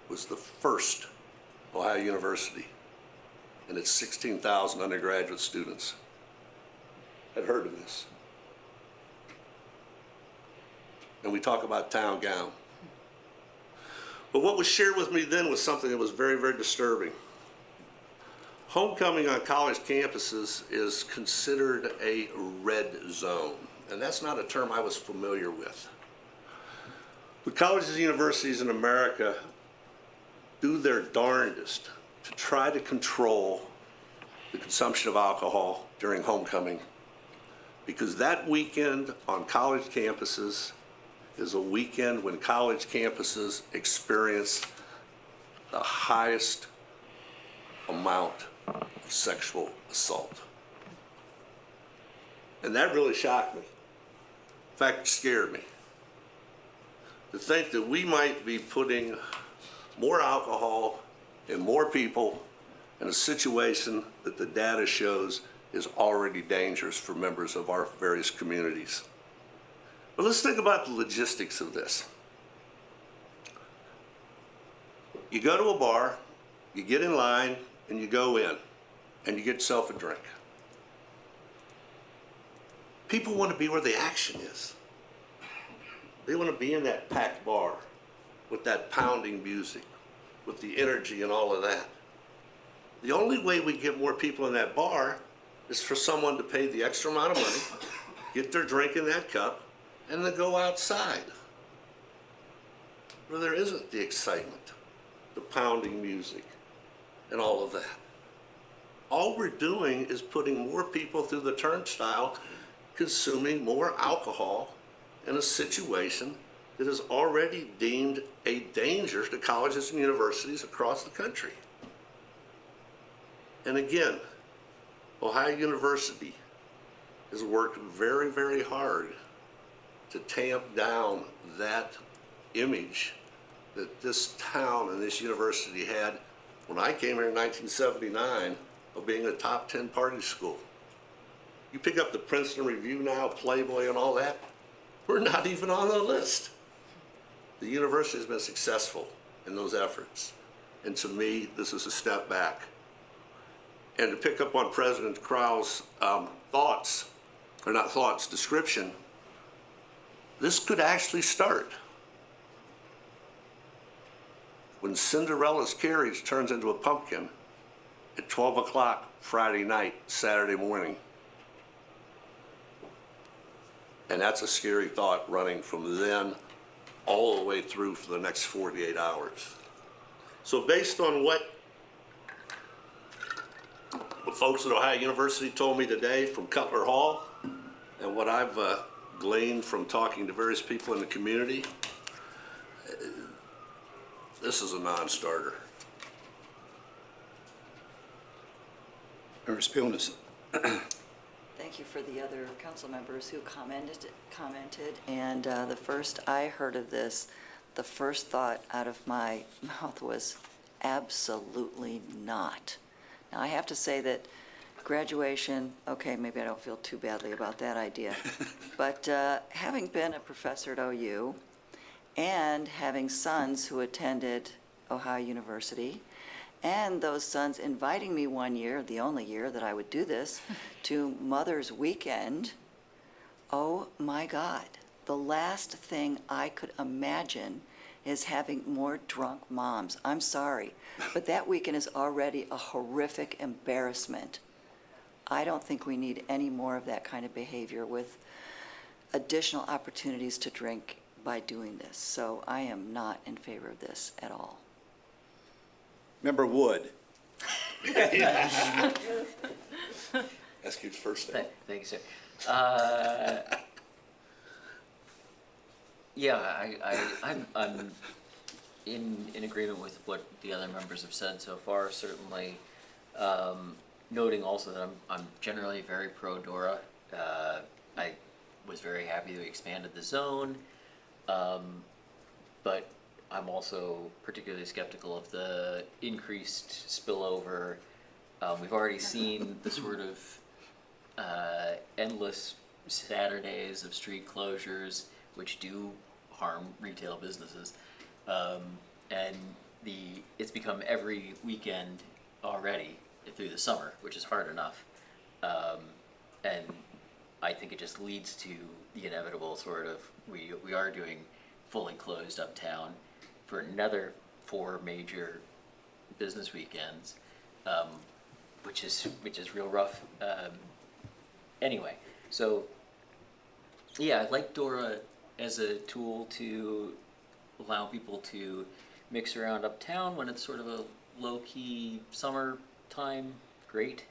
was the first Ohio University and its 16,000 undergraduate students had heard of this. And we talk about town gown. But what was shared with me then was something that was very, very disturbing. Homecoming on college campuses is considered a red zone, and that's not a term I was familiar with. The colleges and universities in America do their darndest to try to control the consumption of alcohol during homecoming, because that weekend on college campuses is a weekend when college campuses experience the highest amount of sexual assault. And that really shocked me. In fact, it scared me. To think that we might be putting more alcohol and more people in a situation that the data shows is already dangerous for members of our various communities. But let's think about the logistics of this. You go to a bar, you get in line, and you go in, and you get yourself a drink. People want to be where the action is. They want to be in that packed bar with that pounding music, with the energy and all of that. The only way we get more people in that bar is for someone to pay the extra amount of money, get their drink in that cup, and then go outside where there isn't the excitement, the pounding music, and all of that. All we're doing is putting more people through the turnstile, consuming more alcohol in a situation that is already deemed a danger to colleges and universities across the country. And again, Ohio University has worked very, very hard to tamp down that image that this town and this university had when I came here in 1979 of being a top 10 party school. You pick up the Princeton Review now, Playboy and all that, we're not even on the list. The university has been successful in those efforts. And to me, this is a step back. And to pick up on President Crowell's description, this could actually start when Cinderella's carriage turns into a pumpkin at 12 o'clock Friday night, Saturday morning. And that's a scary thought running from then all the way through for the next 48 hours. So based on what the folks at Ohio University told me today from Cutler Hall and what I've gleaned from talking to various people in the community, this is a non-starter. Member Spilnis. Thank you for the other council members who commented, and the first I heard of this, the first thought out of my mouth was absolutely not. Now, I have to say that graduation, okay, maybe I don't feel too badly about that idea, but having been a professor at OU and having sons who attended Ohio University, and those sons inviting me one year, the only year that I would do this, to Mother's Weekend, oh my God, the last thing I could imagine is having more drunk moms. I'm sorry, but that weekend is already a horrific embarrassment. I don't think we need any more of that kind of behavior with additional opportunities to drink by doing this. So I am not in favor of this at all. Member Wood. Ask you first thing. Thank you, sir. Yeah, I'm in agreement with what the other members have said so far, certainly. Noting also that I'm generally very pro-Dora. I was very happy that we expanded the zone, but I'm also particularly skeptical of the increased spillover. We've already seen the sort of endless Saturdays of street closures, which do harm retail businesses, and it's become every weekend already through the summer, which is hard enough, and I think it just leads to the inevitable sort of we are doing fully closed uptown for another 4 major business weekends, which is real rough. Anyway, so yeah, I like Dora as a tool to allow people to mix around uptown when it's sort of a low-key summer time. Great.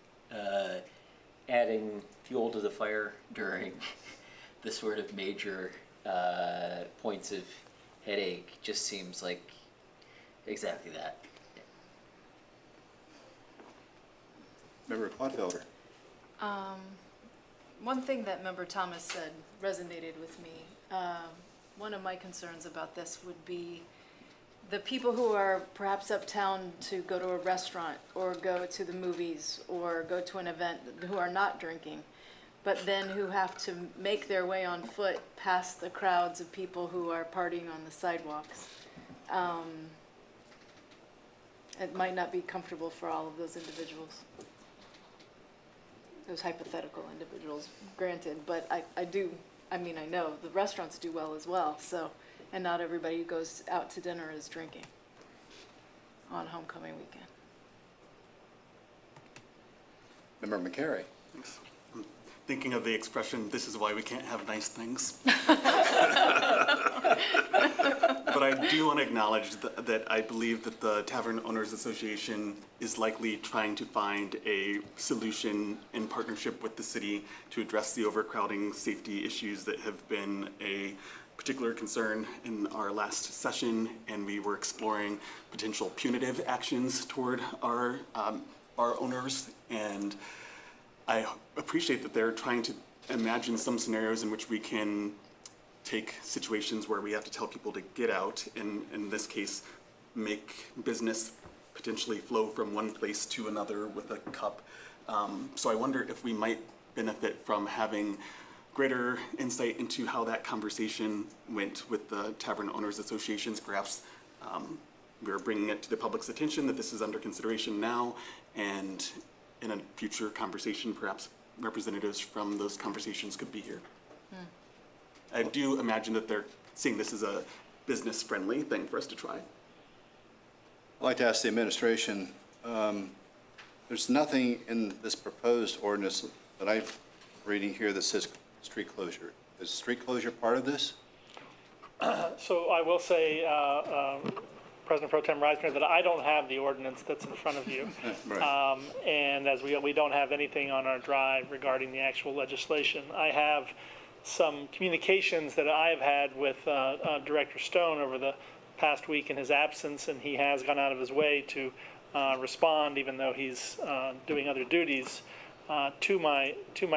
Adding fuel to the fire during the sort of major points of headache just seems like exactly that. Member Clodfelder. One thing that Member Thomas said resonated with me. One of my concerns about this would be the people who are perhaps uptown to go to a restaurant or go to the movies or go to an event who are not drinking, but then who have to make their way on foot past the crowds of people who are partying on the sidewalks. It might not be comfortable for all of those individuals. Those hypothetical individuals, granted, but I know the restaurants do well as well, so, and not everybody who goes out to dinner is drinking on homecoming weekend. Member McCary. Thanks. I'm thinking of the expression, "This is why we can't have nice things." But I do want to acknowledge that I believe that the Tavern Owners Association is likely trying to find a solution in partnership with the city to address the overcrowding safety issues that have been a particular concern in our last session, and we were exploring potential punitive actions toward our owners. And I appreciate that they're trying to imagine some scenarios in which we can take situations where we have to tell people to get out, and in this case, make business potentially flow from one place to another with a cup. So I wonder if we might benefit from having greater insight into how that conversation went with the Tavern Owners Associations. Perhaps we're bringing it to the public's attention that this is under consideration now, and in a future conversation, perhaps representatives from those conversations could be here. I do imagine that they're seeing this as a business-friendly thing for us to try. I'd like to ask the administration, there's nothing in this proposed ordinance that I'm reading here that says street closure. Is street closure part of this? So I will say, President Pro Tem Reisner, that I don't have the ordinance that's in front of you. Right. And as we don't have anything on our drive regarding the actual legislation. I have some communications that I've had with Director Stone over the past week in his absence, and he has gone out of his way to respond, even though he's doing other duties, to my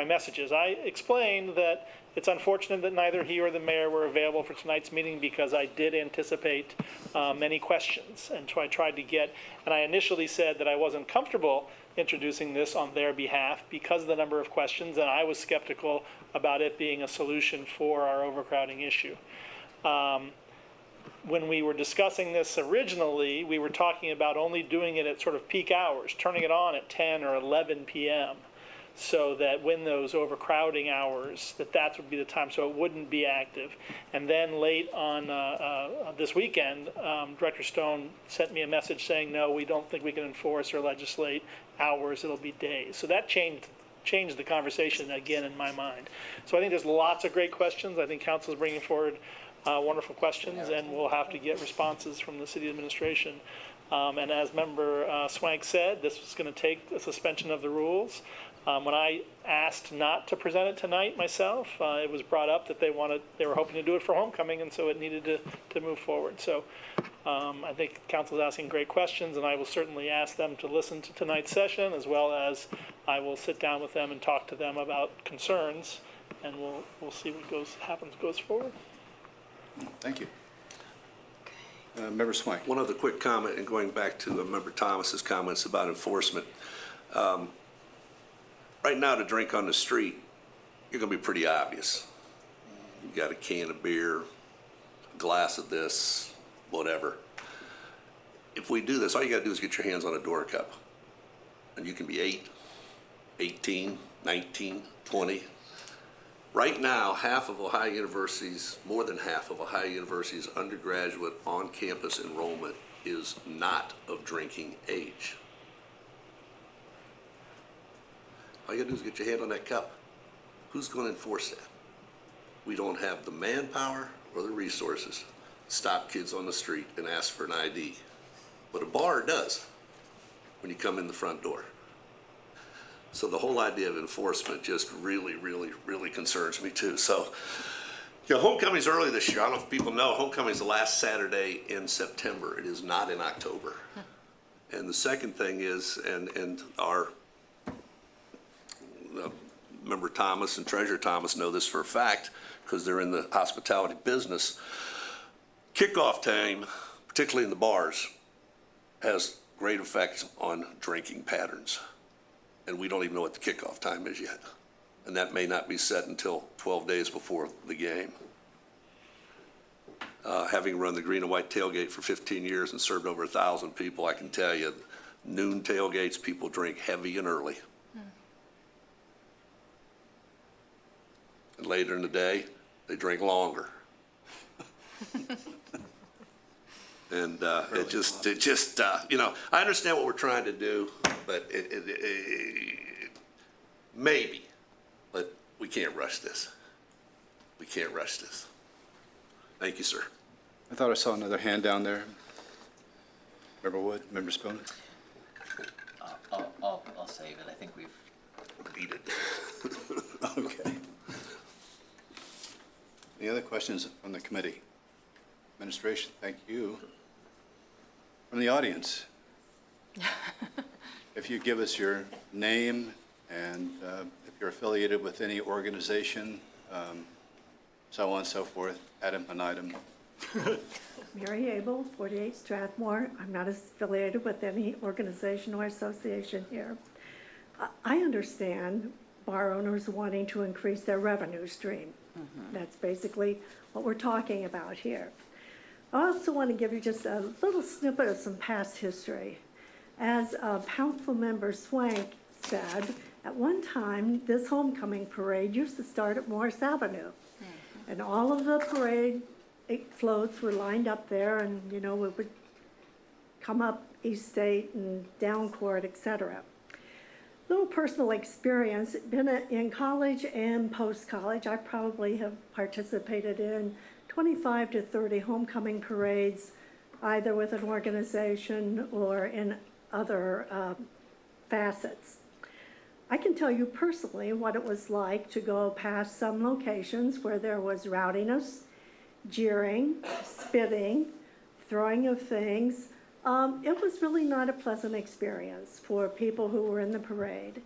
messages. I explained that it's unfortunate that neither he or the mayor were available for tonight's meeting because I did anticipate many questions. And so I tried to and I initially said that I wasn't comfortable introducing this on their behalf because of the number of questions, and I was skeptical about it being a solution for our overcrowding issue. When we were discussing this originally, we were talking about only doing it at sort of peak hours, turning it on at 10 or 11 p.m. so that when those overcrowding hours, that would be the time, so it wouldn't be active. And then late on this weekend, Director Stone sent me a message saying, no, we don't think we can enforce or legislate hours, it'll be days. So that changed the conversation again in my mind. So I think there's lots of great questions. I think Council's bringing forward wonderful questions, and we'll have to get responses from the city administration. And as Member Swank said, this was going to take a suspension of the rules. When I asked not to present it tonight myself, it was brought up that they were hoping to do it for homecoming, and so it needed to move forward. So I think Council's asking great questions, and I will certainly ask them to listen to tonight's session, as well as I will sit down with them and talk to them about concerns, and we'll see what goes forward. Thank you. Member Swank. One other quick comment, and going back to Member Thomas's comments about enforcement. Right now, to drink on the street, you're going to be pretty obvious. You've got a can of beer, a glass of this, whatever. If we do this, all you got to do is get your hands on a door cup. And you can be 8, 18, 19, 20. Right now, half of Ohio University's, more than half of Ohio University's undergraduate on-campus enrollment is not of drinking age. All you gotta do is get your hand on that cup. Who's gonna enforce that? We don't have the manpower or the resources to stop kids on the street and ask for an ID. But a bar does when you come in the front door. So the whole idea of enforcement just really, really, really concerns me too. So, homecoming's early this year. I don't know if people know, homecoming's the last Saturday in September. It is not in October. And the second thing is, and our Member Thomas and Treasurer Thomas know this for a fact because they're in the hospitality business. Kickoff time, particularly in the bars, has great effects on drinking patterns. And we don't even know what the kickoff time is yet. And that may not be set until 12 days before the game. Having run the green and white tailgate for 15 years and served over 1,000 people, I can tell you, noon tailgates, people drink heavy and early. And later in the day, they drink longer. And it just I understand what we're trying to do, but maybe, but we can't rush this. We can't rush this. Thank you, sir. I thought I saw another hand down there. Member Wood, Member Spooner. I'll save it. I think we've Beat it. Okay. Any other questions from the committee? Administration, thank you. From the audience, if you give us your name and if you're affiliated with any organization, so on and so forth, ad infinitum. Mary Abel, 48 Strathmore. I'm not affiliated with any organization or association here. I understand bar owners wanting to increase their revenue stream. That's basically what we're talking about here. I also want to give you just a little snippet of some past history. As Councilmember Swank said, at one time, this homecoming parade used to start at Morris Avenue. And all of the parade floats were lined up there, and, we would come up East State and down Court, etc. Little personal experience, been in college and post-college. I probably have participated in 25 to 30 homecoming parades, either with an organization or in other facets. I can tell you personally what it was like to go past some locations where there was rowdiness, jeering, spitting, throwing of things. It was really not a pleasant experience for people who were in the parade.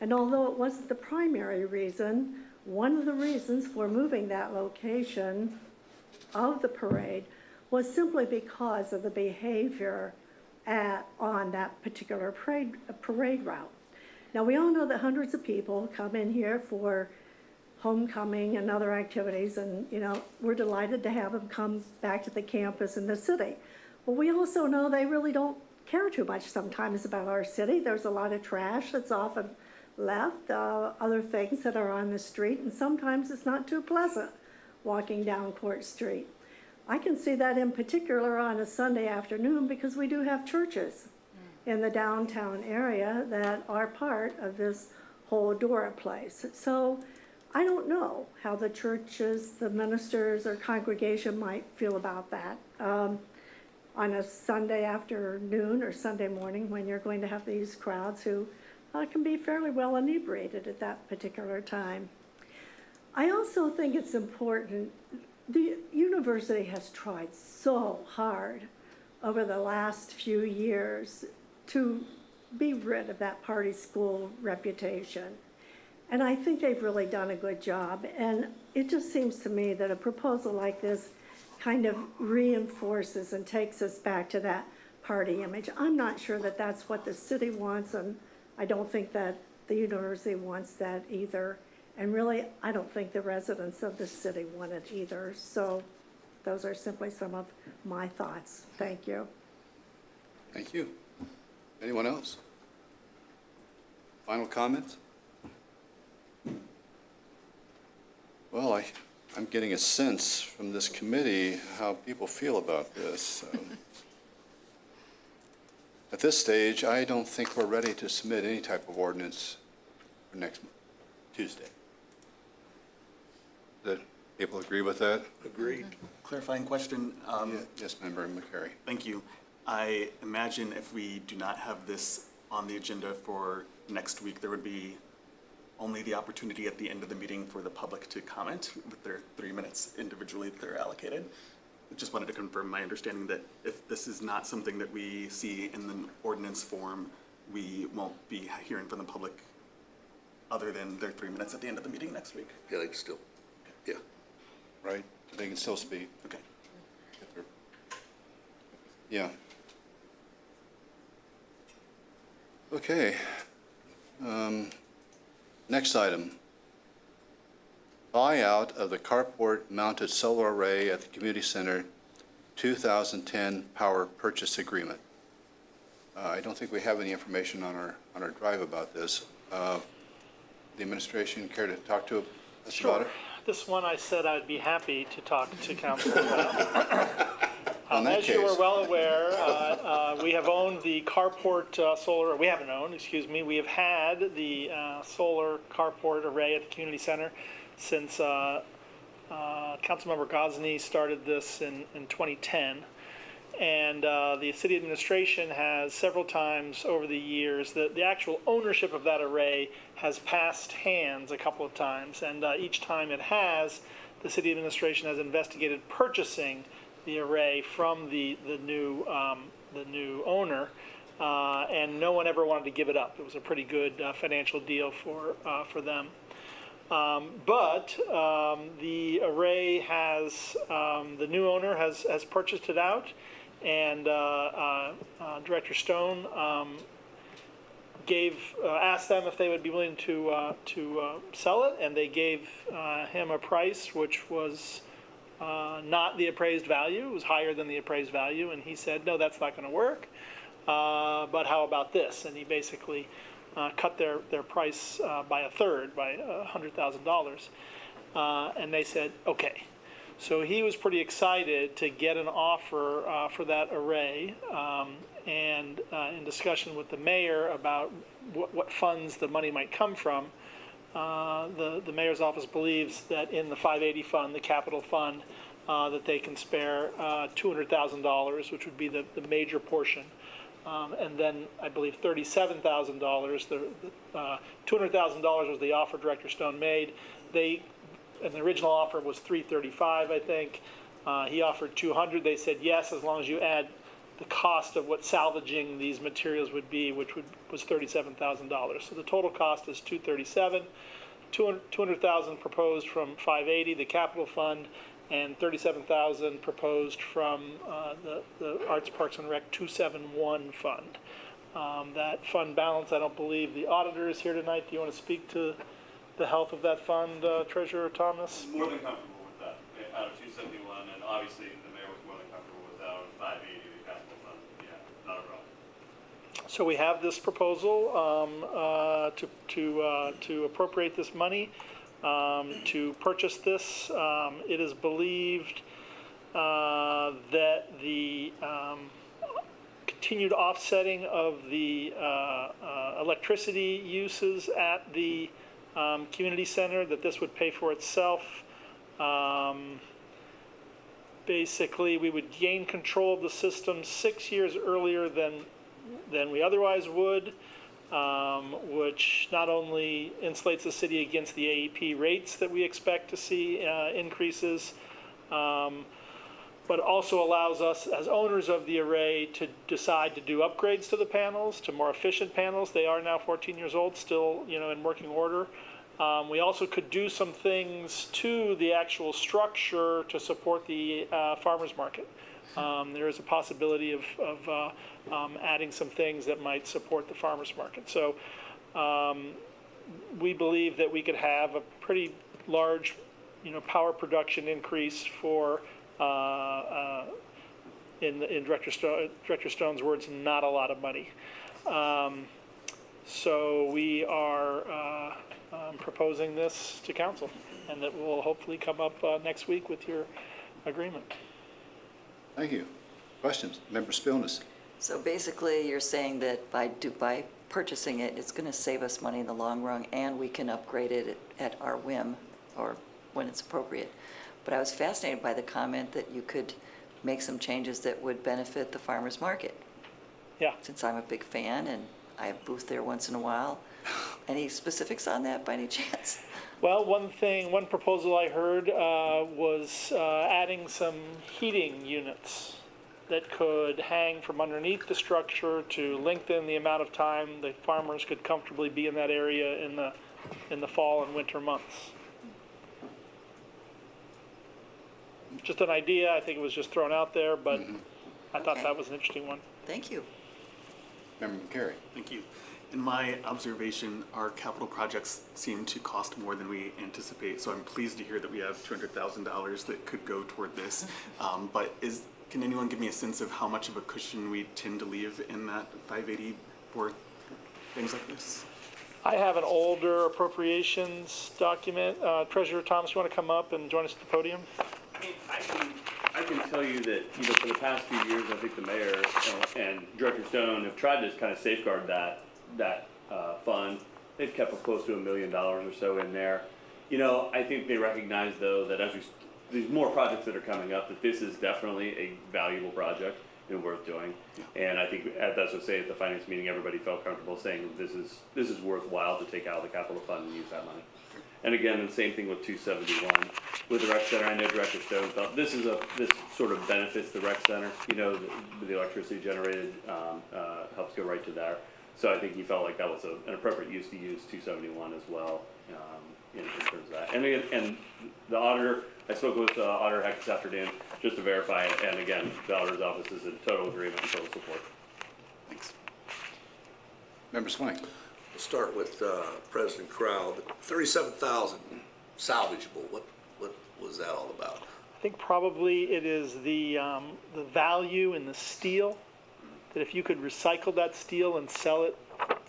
And although it wasn't the primary reason, one of the reasons for moving that location of the parade was simply because of the behavior on that particular parade route. Now, we all know that hundreds of people come in here for homecoming and other activities, and, you know, we're delighted to have them come back to the campus in the city. But we also know they really don't care too much sometimes about our city. There's a lot of trash that's often left, other things that are on the street, and sometimes it's not too pleasant walking down Court Street. I can see that in particular on a Sunday afternoon because we do have churches in the downtown area that are part of this whole Dora place. So I don't know how the churches, the ministers or congregation might feel about that. On a Sunday afternoon or Sunday morning when you're going to have these crowds who can be fairly well inebriated at that particular time. I also think it's important, the university has tried so hard over the last few years to be rid of that party school reputation. And I think they've really done a good job. And it just seems to me that a proposal like this kind of reinforces and takes us back to that party image. I'm not sure that that's what the city wants, and I don't think that the university wants that either. And really, I don't think the residents of the city want it either. So those are simply some of my thoughts. Thank you. Thank you. Anyone else? Final comments? Well, I'm getting a sense from this committee how people feel about this. At this stage, I don't think we're ready to submit any type of ordinance for next Tuesday. Do people agree with that? Agreed. Clarifying question. Yes, Member McCary. Thank you. I imagine if we do not have this on the agenda for next week, there would be only the opportunity at the end of the meeting for the public to comment with their 3 minutes individually that they're allocated. I just wanted to confirm my understanding that if this is not something that we see in the ordinance form, we won't be hearing from the public other than their 3 minutes at the end of the meeting next week. Yeah, they can still, yeah. Right? They can still speak. Okay. Yeah. Okay. Next item. Buyout of the carport-mounted solar array at the community center 2010 power purchase agreement. I don't think we have any information on our drive about this. The administration care to talk to us about it? This one I said I'd be happy to talk to council about. On that As you are case. well aware, we have owned the carport solar, we haven't owned, excuse me, we have had the solar carport array at the community center since Councilmember Gosney started this in 2010. And the city administration has several times over the years, the actual ownership of that array has passed hands a couple of times. And each time it has, the city administration has investigated purchasing the array from the new owner, and no one ever wanted to give it up. It was a pretty good financial deal for them. But the array has, the new owner has purchased it out, and Director Stone asked them if they would be willing to sell it, and they gave him a price which was not the appraised value. It was higher than the appraised value, and he said, no, that's not going to work, but how about this? And he basically cut their price by a third, by $100,000, and they said, okay. So he was pretty excited to get an offer for that array, and in discussion with the mayor about what funds the money might come from, the mayor's office believes that in the 580 fund, the capital fund, that they can spare $200,000, which would be the major portion. And then I believe $37,000. $200,000 was the offer Director Stone made. And the original offer was $335,000, I think. He offered $200,000. They said yes, as long as you add the cost of what salvaging these materials would be, which was $37,000. So the total cost is $237,000. $200,000 proposed from 580, the capital fund, and $37,000 proposed from the Arts, Parks, and Rec 271 fund. That fund balance, I don't believe the auditor is here tonight. Do you want to speak to the health of that fund, Treasurer Thomas? More than comfortable with that, out of 271, and obviously the mayor was more than comfortable with out of 580, the capital fund. Yeah, not a problem. So we have this proposal to appropriate this money to purchase this. It is believed that the continued offsetting of the electricity uses at the community center, that this would pay for itself. Basically, we would gain control of the system 6 years earlier than we otherwise would, which not only insulates the city against the AEP rates that we expect to see increases, but also allows us as owners of the array to decide to do upgrades to the panels, to more efficient panels. They are now 14 years old, still in working order. We also could do some things to the actual structure to support the farmers market. There is a possibility of adding some things that might support the farmers market. So we believe that we could have a pretty large, power production increase for, in Director Stone's words, not a lot of money. So we are proposing this to council, and that will hopefully come up next week with your agreement. Thank you. Questions? Member Spilness. So basically, you're saying that by purchasing it, it's going to save us money in the long run, and we can upgrade it at our whim or when it's appropriate. But I was fascinated by the comment that you could make some changes that would benefit the farmers market. Yeah. Since I'm a big fan and I have booth there once in a while. Any specifics on that by any chance? Well, one proposal I heard was adding some heating units that could hang from underneath the structure to lengthen the amount of time the farmers could comfortably be in that area in the fall and winter months. Just an idea. I think it was just thrown out there, but I thought that was an interesting one. Thank you. Member McCary. Thank you. In my observation, our capital projects seem to cost more than we anticipate, so I'm pleased to hear that we have $200,000 that could go toward this. But can anyone give me a sense of how much of a cushion we tend to leave in that 580 for things like this? I have an older appropriations document. Treasurer Thomas, you want to come up and join us at the podium? I can tell you that, for the past few years, I think the mayor and Director Stone have tried to kind of safeguard that fund. They've kept close to $1 million or so in there. I think they recognize, though, that as there's more projects that are coming up, that this is definitely a valuable project and worth doing. Yeah. And I think that's what at the finance meeting, everybody felt comfortable saying this is worthwhile to take out of the capital fund and use that money. And again, the same thing with 271. With the rec center, I know Director Stone felt this sort of benefits the rec center. The electricity generated helps go right to there. So I think he felt like that was an appropriate use to use 271 as well in terms of that. And the auditor, I spoke with Auditor Heck this afternoon just to verify it. And again, the auditor's office is in total agreement and total support. Thanks. Member Swank. We'll start with President Crowell. The 37,000 salvageable. What was that all about? I think probably it is the value in the steel, that if you could recycle that steel and sell it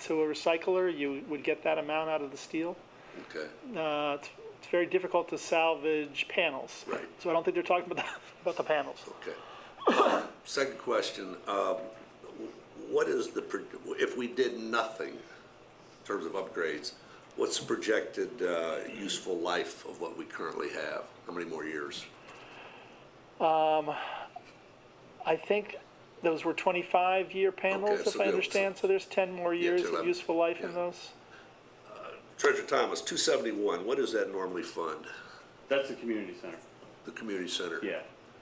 to a recycler, you would get that amount out of the steel. Okay. It's it's very difficult to salvage panels. Right. So I don't think they're talking about the panels. Okay. Second question, what is if we did nothing in terms of upgrades, what's the projected useful life of what we currently have? How many more years? I think those were 25-year panels, Okay, so if I we- understand, so there's 10 more years 10, of 11, useful life in yeah. those. Treasurer Thomas, 271, what does that normally fund? That's the community center. The community center? Yeah,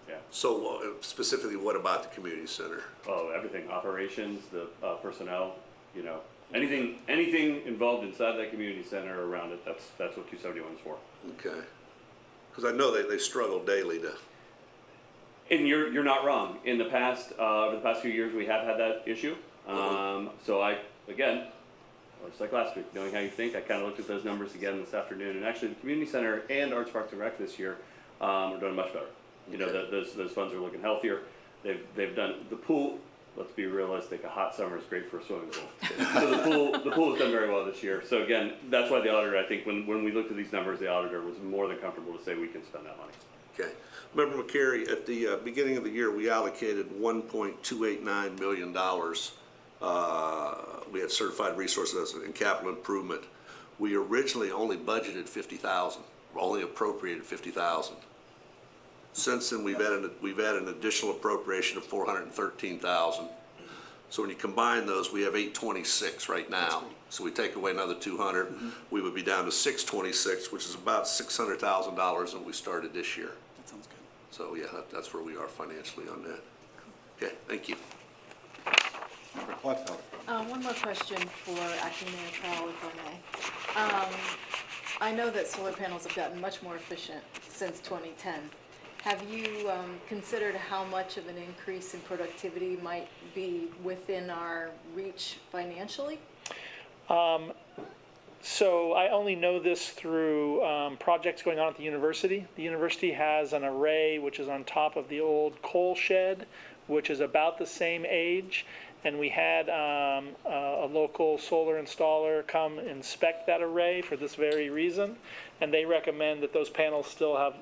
yeah. So specifically, what about the community center? Oh, everything, operations, the personnel, you know, anything involved inside that community center around it, that's what 271 is for. Okay. Because I know they struggle daily to, And you're not wrong. In the past, over the past few years, we have had that issue. So again, just like last week, knowing how you think, I kind of looked at those numbers again this afternoon. And actually, the community center and Arts Parks and Rec this year are doing much better. You know, those funds are looking healthier. They've done the pool. Let's be realistic. A hot summer is great for a swimming pool. So the pool has done very well this year. So again, that's why the auditor, I think, when we looked at these numbers, the auditor was more than comfortable to say we can spend that money. okay. Member McCary, at the beginning of the year, we allocated $1.289 million. We had certified resources in capital improvement. We originally only budgeted $50,000, only appropriated $50,000. Since then, we've added an additional appropriation of $413,000. So when you combine those, we have $826 right now. So we take away another 200, we would be down to $626, which is about $600,000 than we started this year. That sounds good. So yeah, that's where we are financially on that. Okay, thank you. Member Klotfelder. One more question for Acting Mayor Powell, if I may. I know that solar panels have gotten much more efficient since 2010. Have you considered how much of an increase in productivity might be within our reach financially? So I only know this through projects going on at the university. The university has an array which is on top of the old coal shed, which is about the same age. And we had a local solar installer come inspect that array for this very reason. And they recommend that those panels still have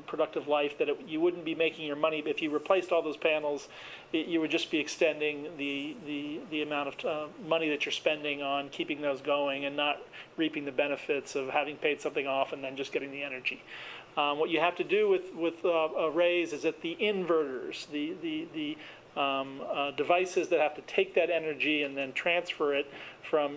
productive life, that you wouldn't be making your money. If you replaced all those panels, you would just be extending the amount of money that you're spending on keeping those going and not reaping the benefits of having paid something off and then just getting the energy. What you have to do with arrays is that the inverters, the devices that have to take that energy and then transfer it from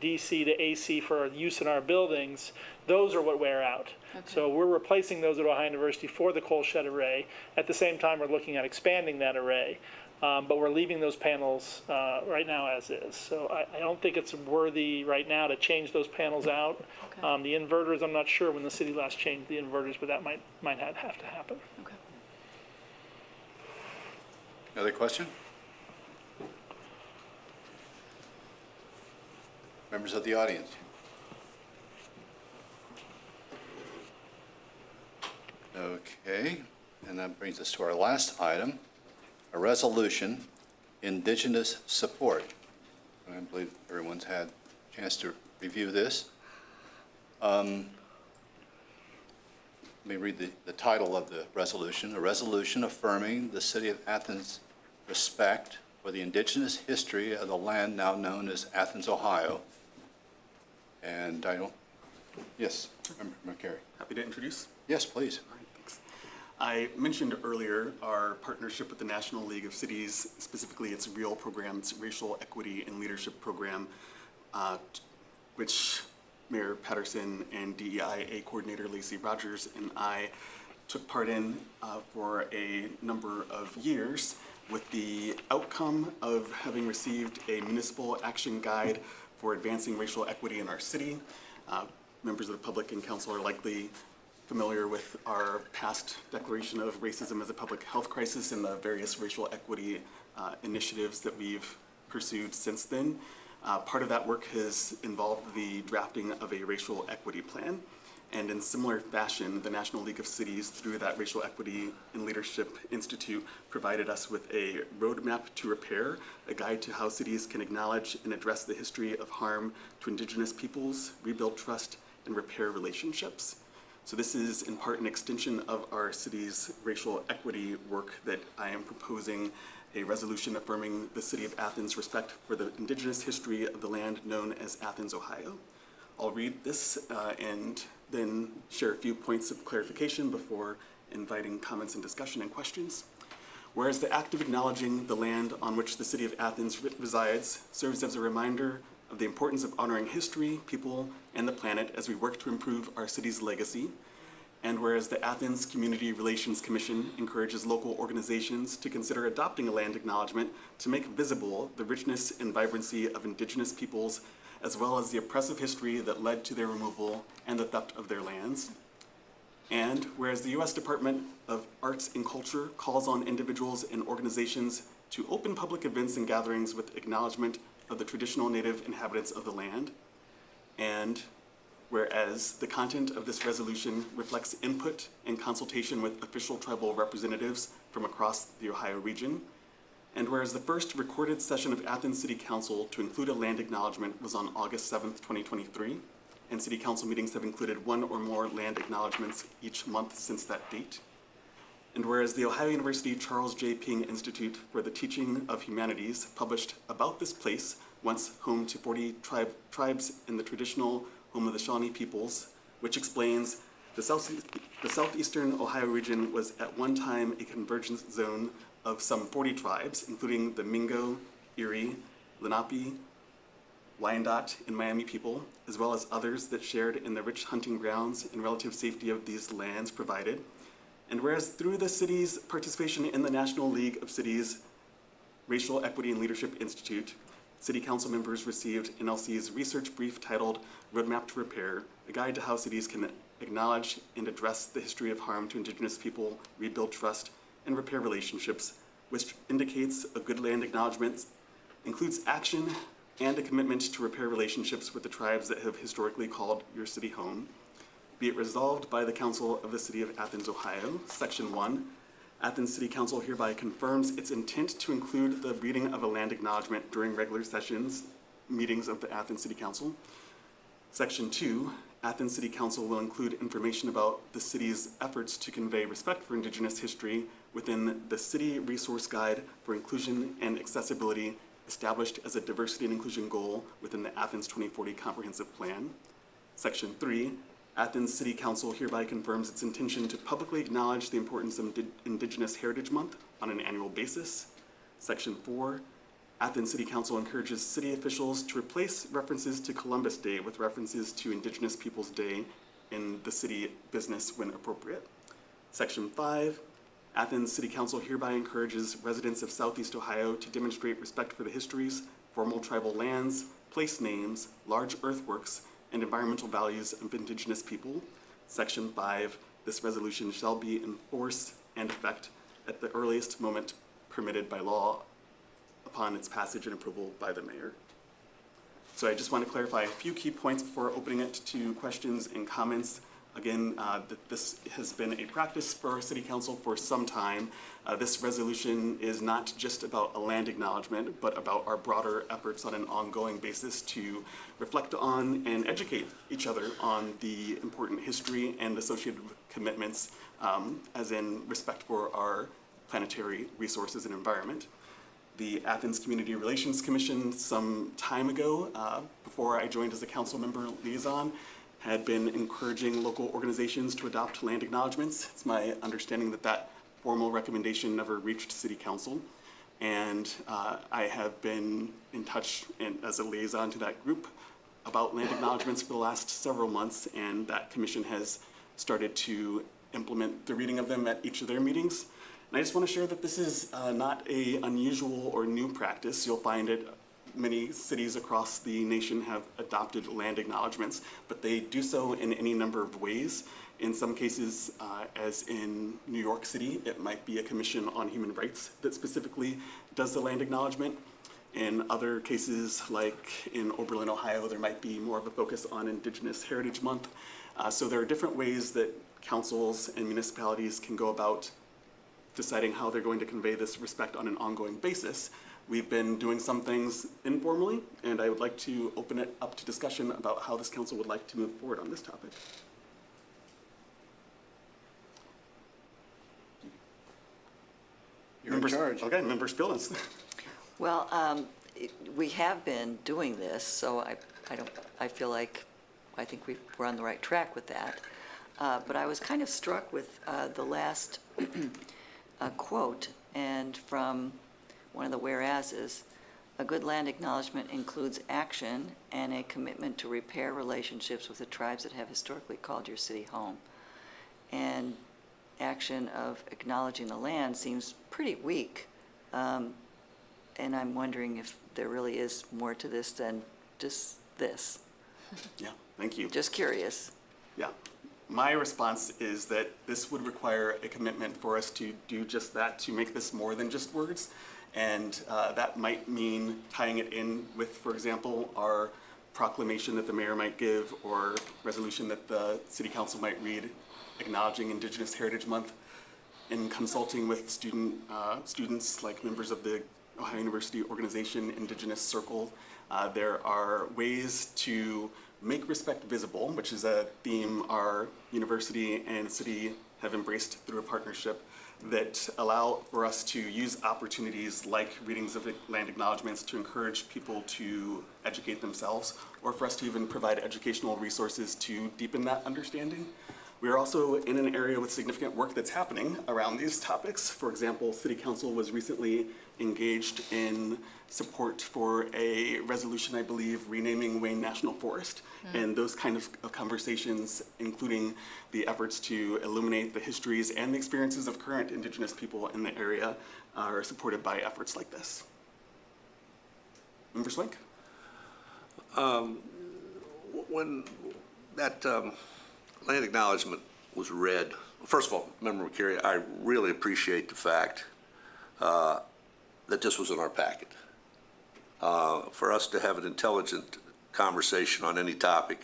DC to AC for use in our buildings, those are what wear out. Okay. So we're replacing those at Ohio University for the coal shed array. At the same time, we're looking at expanding that array. But we're leaving those panels right now as is. So I don't think it's worthy right now to change those panels out. Okay. The inverters, I'm not sure when the city last changed the inverters, but that might have to happen. Okay. Other question? Members of the audience? Okay, and that brings us to our last item, a resolution, Indigenous support. I believe everyone's had a chance to review this. Let me read the title of the resolution. A resolution affirming the City of Athens' respect for the indigenous history of the land now known as Athens, Ohio. And yes, Member McCary. Happy to introduce. Yes, please. All right, thanks. I mentioned earlier our partnership with the National League of Cities, specifically its REAL program, its Racial Equity and Leadership Program, which Mayor Patterson and DEIA Coordinator Lacey Rogers and I took part in for a number of years, with the outcome of having received a municipal action guide for advancing racial equity in our city. Members of the public and council are likely familiar with our past declaration of racism as a public health crisis and the various racial equity initiatives that we've pursued since then. Part of that work has involved the drafting of a racial equity plan. And in similar fashion, the National League of Cities, through that Racial Equity and Leadership Institute, provided us with a roadmap to repair, a guide to how cities can acknowledge and address the history of harm to Indigenous peoples, rebuild trust, and repair relationships. So this is in part an extension of our city's racial equity work that I am proposing a resolution affirming the City of Athens' respect for the indigenous history of the land known as Athens, Ohio. I'll read this and then share a few points of clarification before inviting comments and discussion and questions. Whereas the act of acknowledging the land on which the City of Athens resides serves as a reminder of the importance of honoring history, people, and the planet as we work to improve our city's legacy. And whereas the Athens Community Relations Commission encourages local organizations to consider adopting a land acknowledgement to make visible the richness and vibrancy of indigenous peoples, as well as the oppressive history that led to their removal and the theft of their lands. And whereas the U.S. Department of Arts and Culture calls on individuals and organizations to open public events and gatherings with acknowledgement of the traditional native inhabitants of the land. And whereas the content of this resolution reflects input and consultation with official tribal representatives from across the Ohio region. And whereas the first recorded session of Athens City Council to include a land acknowledgement was on August 7th, 2023, and City Council meetings have included one or more land acknowledgements each month since that date. And whereas the Ohio University Charles J. Ping Institute for the Teaching of Humanities published About This Place, once home to 40 tribes in the traditional home of the Shawnee peoples, which explains the southeastern Ohio region was at one time a convergence zone of some 40 tribes, including the Mingo, Erie, Lenape, Wyandotte, and Miami people, as well as others that shared in the rich hunting grounds and relative safety of these lands provided. And whereas through the city's participation in the National League of Cities Racial Equity and Leadership Institute, City Council members received NLC's research brief titled Roadmap to Repair, a guide to how cities can acknowledge and address the history of harm to Indigenous people, rebuild trust, and repair relationships, which indicates a good land acknowledgement, includes action and a commitment to repair relationships with the tribes that have historically called your city home. Be it resolved by the Council of the City of Athens, Ohio, Section 1, Athens City Council hereby confirms its intent to include the reading of a land acknowledgement during regular sessions, meetings of the Athens City Council. Section 2, Athens City Council will include information about the city's efforts to convey respect for Indigenous history within the City Resource Guide for Inclusion and Accessibility, established as a diversity and inclusion goal within the Athens 2040 Comprehensive Plan. Section 3, Athens City Council hereby confirms its intention to publicly acknowledge the importance of Indigenous Heritage Month on an annual basis. Section 4, Athens City Council encourages city officials to replace references to Columbus Day with references to Indigenous Peoples Day in the city business when appropriate. Section 5, Athens City Council hereby encourages residents of Southeast Ohio to demonstrate respect for the histories, formal tribal lands, place names, large earthworks, and environmental values of Indigenous people. Section 5, this resolution shall be in force and effect at the earliest moment permitted by law upon its passage and approval by the mayor. So I just want to clarify a few key points before opening it to questions and comments. Again, that this has been a practice for our city council for some time. This resolution is not just about a land acknowledgement, but about our broader efforts on an ongoing basis to reflect on and educate each other on the important history and associated commitments, as in respect for our planetary resources and environment. The Athens Community Relations Commission some time ago, before I joined as a council member liaison, had been encouraging local organizations to adopt land acknowledgements. It's my understanding that that formal recommendation never reached City Council. And I have been in touch as a liaison to that group about land acknowledgements for the last several months, and that commission has started to implement the reading of them at each of their meetings. And I just want to share that this is not an unusual or new practice. You'll find it many cities across the nation have adopted land acknowledgements, but they do so in any number of ways. In some cases, as in New York City, it might be a commission on human rights that specifically does the land acknowledgement. In other cases, like in Oberlin, Ohio, there might be more of a focus on Indigenous Heritage Month. So there are different ways that councils and municipalities can go about deciding how they're going to convey this respect on an ongoing basis. We've been doing some things informally, and I would like to open it up to discussion about how this council would like to move forward on this topic. You're in charge. Okay, Member Spillins. Well, we have been doing this, so I feel like, I think we're on the right track with that. But I was kind of struck with the last quote, and from one of the whereases, a good land acknowledgement includes action and a commitment to repair relationships with the tribes that have historically called your city home. And action of acknowledging the land seems pretty weak. And I'm wondering if there really is more to this than just this. Yeah, thank you. Just curious. Yeah. My response is that this would require a commitment for us to do just that, to make this more than just words. And that might mean tying it in with, for example, our proclamation that the mayor might give or resolution that the city council might read acknowledging Indigenous Heritage Month. In consulting with students like members of the Ohio University organization Indigenous Circle, there are ways to make respect visible, which is a theme our university and city have embraced through a partnership, that allow for us to use opportunities like readings of land acknowledgements to encourage people to educate themselves, or for us to even provide educational resources to deepen that understanding. We are also in an area with significant work that's happening around these topics. For example, City Council was recently engaged in support for a resolution, I believe, renaming Wayne National Forest. And those kind of conversations, including the efforts to illuminate the histories and the experiences of current Indigenous people in the area, are supported by efforts like this. Member Swink? When that land acknowledgement was read, first of all, Member McCary, I really appreciate the fact that this was in our packet. For us to have an intelligent conversation on any topic,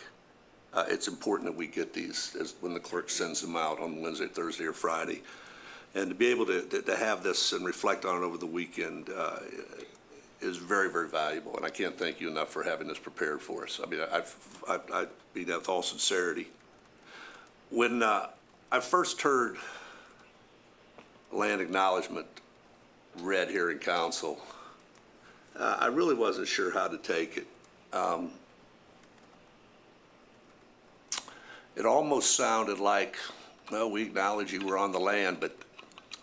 it's important that we get these when the clerk sends them out on Wednesday, Thursday, or Friday. And to be able to have this and reflect on it over the weekend is very, very valuable. And I can't thank you enough for having this prepared for us. I mean, I mean that with all sincerity. When I first heard land acknowledgement read here in council, I really wasn't sure how to take it. It almost sounded like, well, we acknowledge you were on the land, but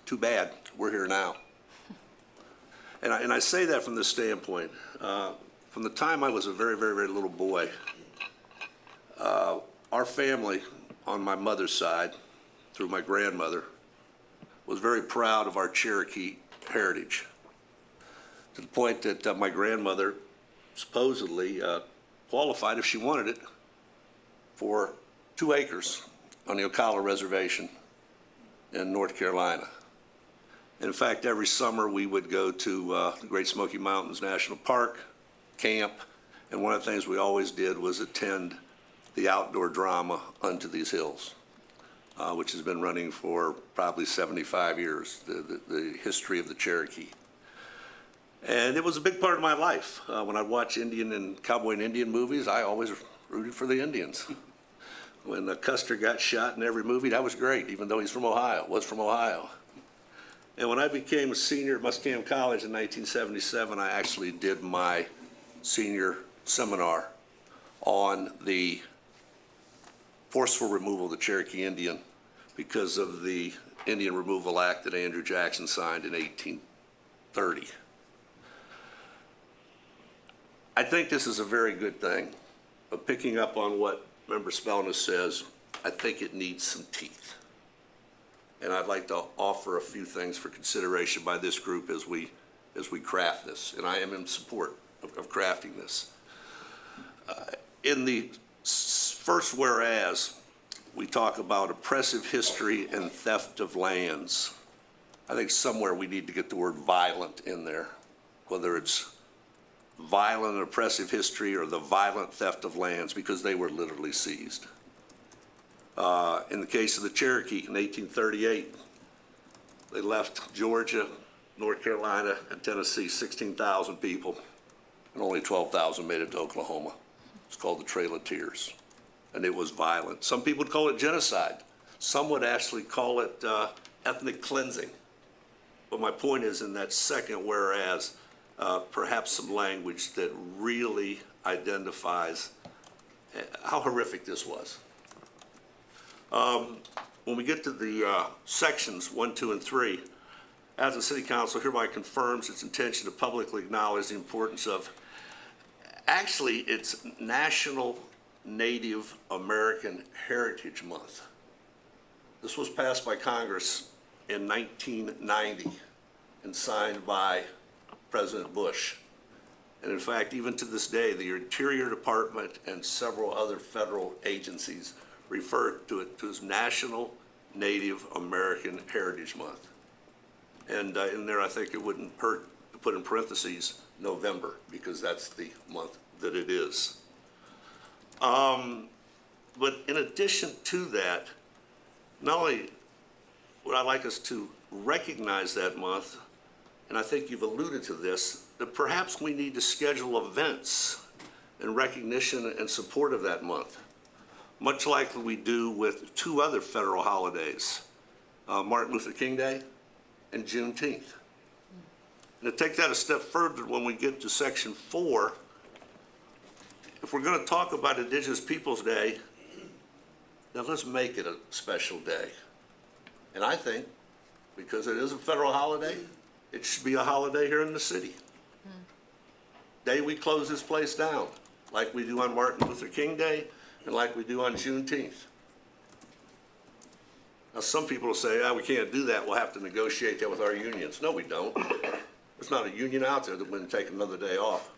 too bad, we're here now. And I say that from this standpoint. From the time I was a very, very, very little boy, our family on my mother's side, through my grandmother, was very proud of our Cherokee heritage, to the point that my grandmother supposedly qualified, if she wanted it, for 2 acres on the Ocala Reservation in North Carolina. In fact, every summer we would go to the Great Smoky Mountains National Park, camp, and one of the things we always did was attend the outdoor drama Unto These Hills, which has been running for probably 75 years, the history of the Cherokee. And it was a big part of my life. When I watch Indian and cowboy and Indian movies, I always rooted for the Indians. When Custer got shot in every movie, that was great, even though he's from Ohio, was from Ohio. And when I became a senior at Muskam College in 1977, I actually did my senior seminar on the forceful removal of the Cherokee Indian because of the Indian Removal Act that Andrew Jackson signed in 1830. I think this is a very good thing, but picking up on what Member Spellness says, I think it needs some teeth. And I'd like to offer a few things for consideration by this group as we craft this, and I am in support of crafting this. In the first whereas, we talk about oppressive history and theft of lands. I think somewhere we need to get the word violent in there, whether it's violent and oppressive history or the violent theft of lands, because they were literally seized. In the case of the Cherokee in 1838, they left Georgia, North Carolina, and Tennessee, 16,000 people, and only 12,000 made it to Oklahoma. It's called the Trail of Tears, and it was violent. Some people would call it genocide. Some would actually call it ethnic cleansing. But my point is, in that second whereas, perhaps some language that really identifies how horrific this was. When we get to the sections 1, 2, and 3, as the City Council hereby confirms its intention to publicly acknowledge the importance of, actually, it's National Native American Heritage Month. This was passed by Congress in 1990 and signed by President Bush. And in fact, even to this day, the Interior Department and several other federal agencies refer to it as National Native American Heritage Month. And in there, I think it wouldn't hurt to put in parentheses November, because that's the month that it is. But in addition to that, not only would I like us to recognize that month, and I think you've alluded to this, that perhaps we need to schedule events in recognition and support of that month, much like we do with 2 other federal holidays, Martin Luther King Day and Juneteenth. And to take that a step further, when we get to section 4, if we're going to talk about Indigenous Peoples Day, then let's make it a special day. And I think, because it is a federal holiday, it should be a holiday here in the city. Day we close this place down, like we do on Martin Luther King Day and like we do on Juneteenth. Now, some people will say, we can't do that, we'll have to negotiate that with our unions. No, we don't. There's not a union out there that wouldn't take another day off.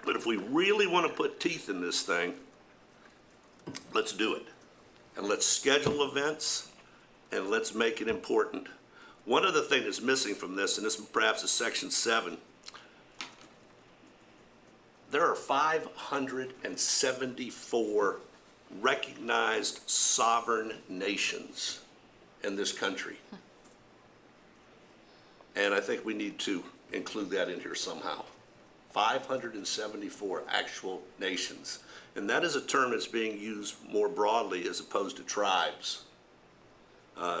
But if we really want to put teeth in this thing, let's do it. And let's schedule events, and let's make it important. One other thing that's missing from this, and this perhaps is section 7, there are 574 recognized sovereign nations in this country. And I think we need to include that in here somehow. 574 actual nations. And that is a term that's being used more broadly as opposed to tribes.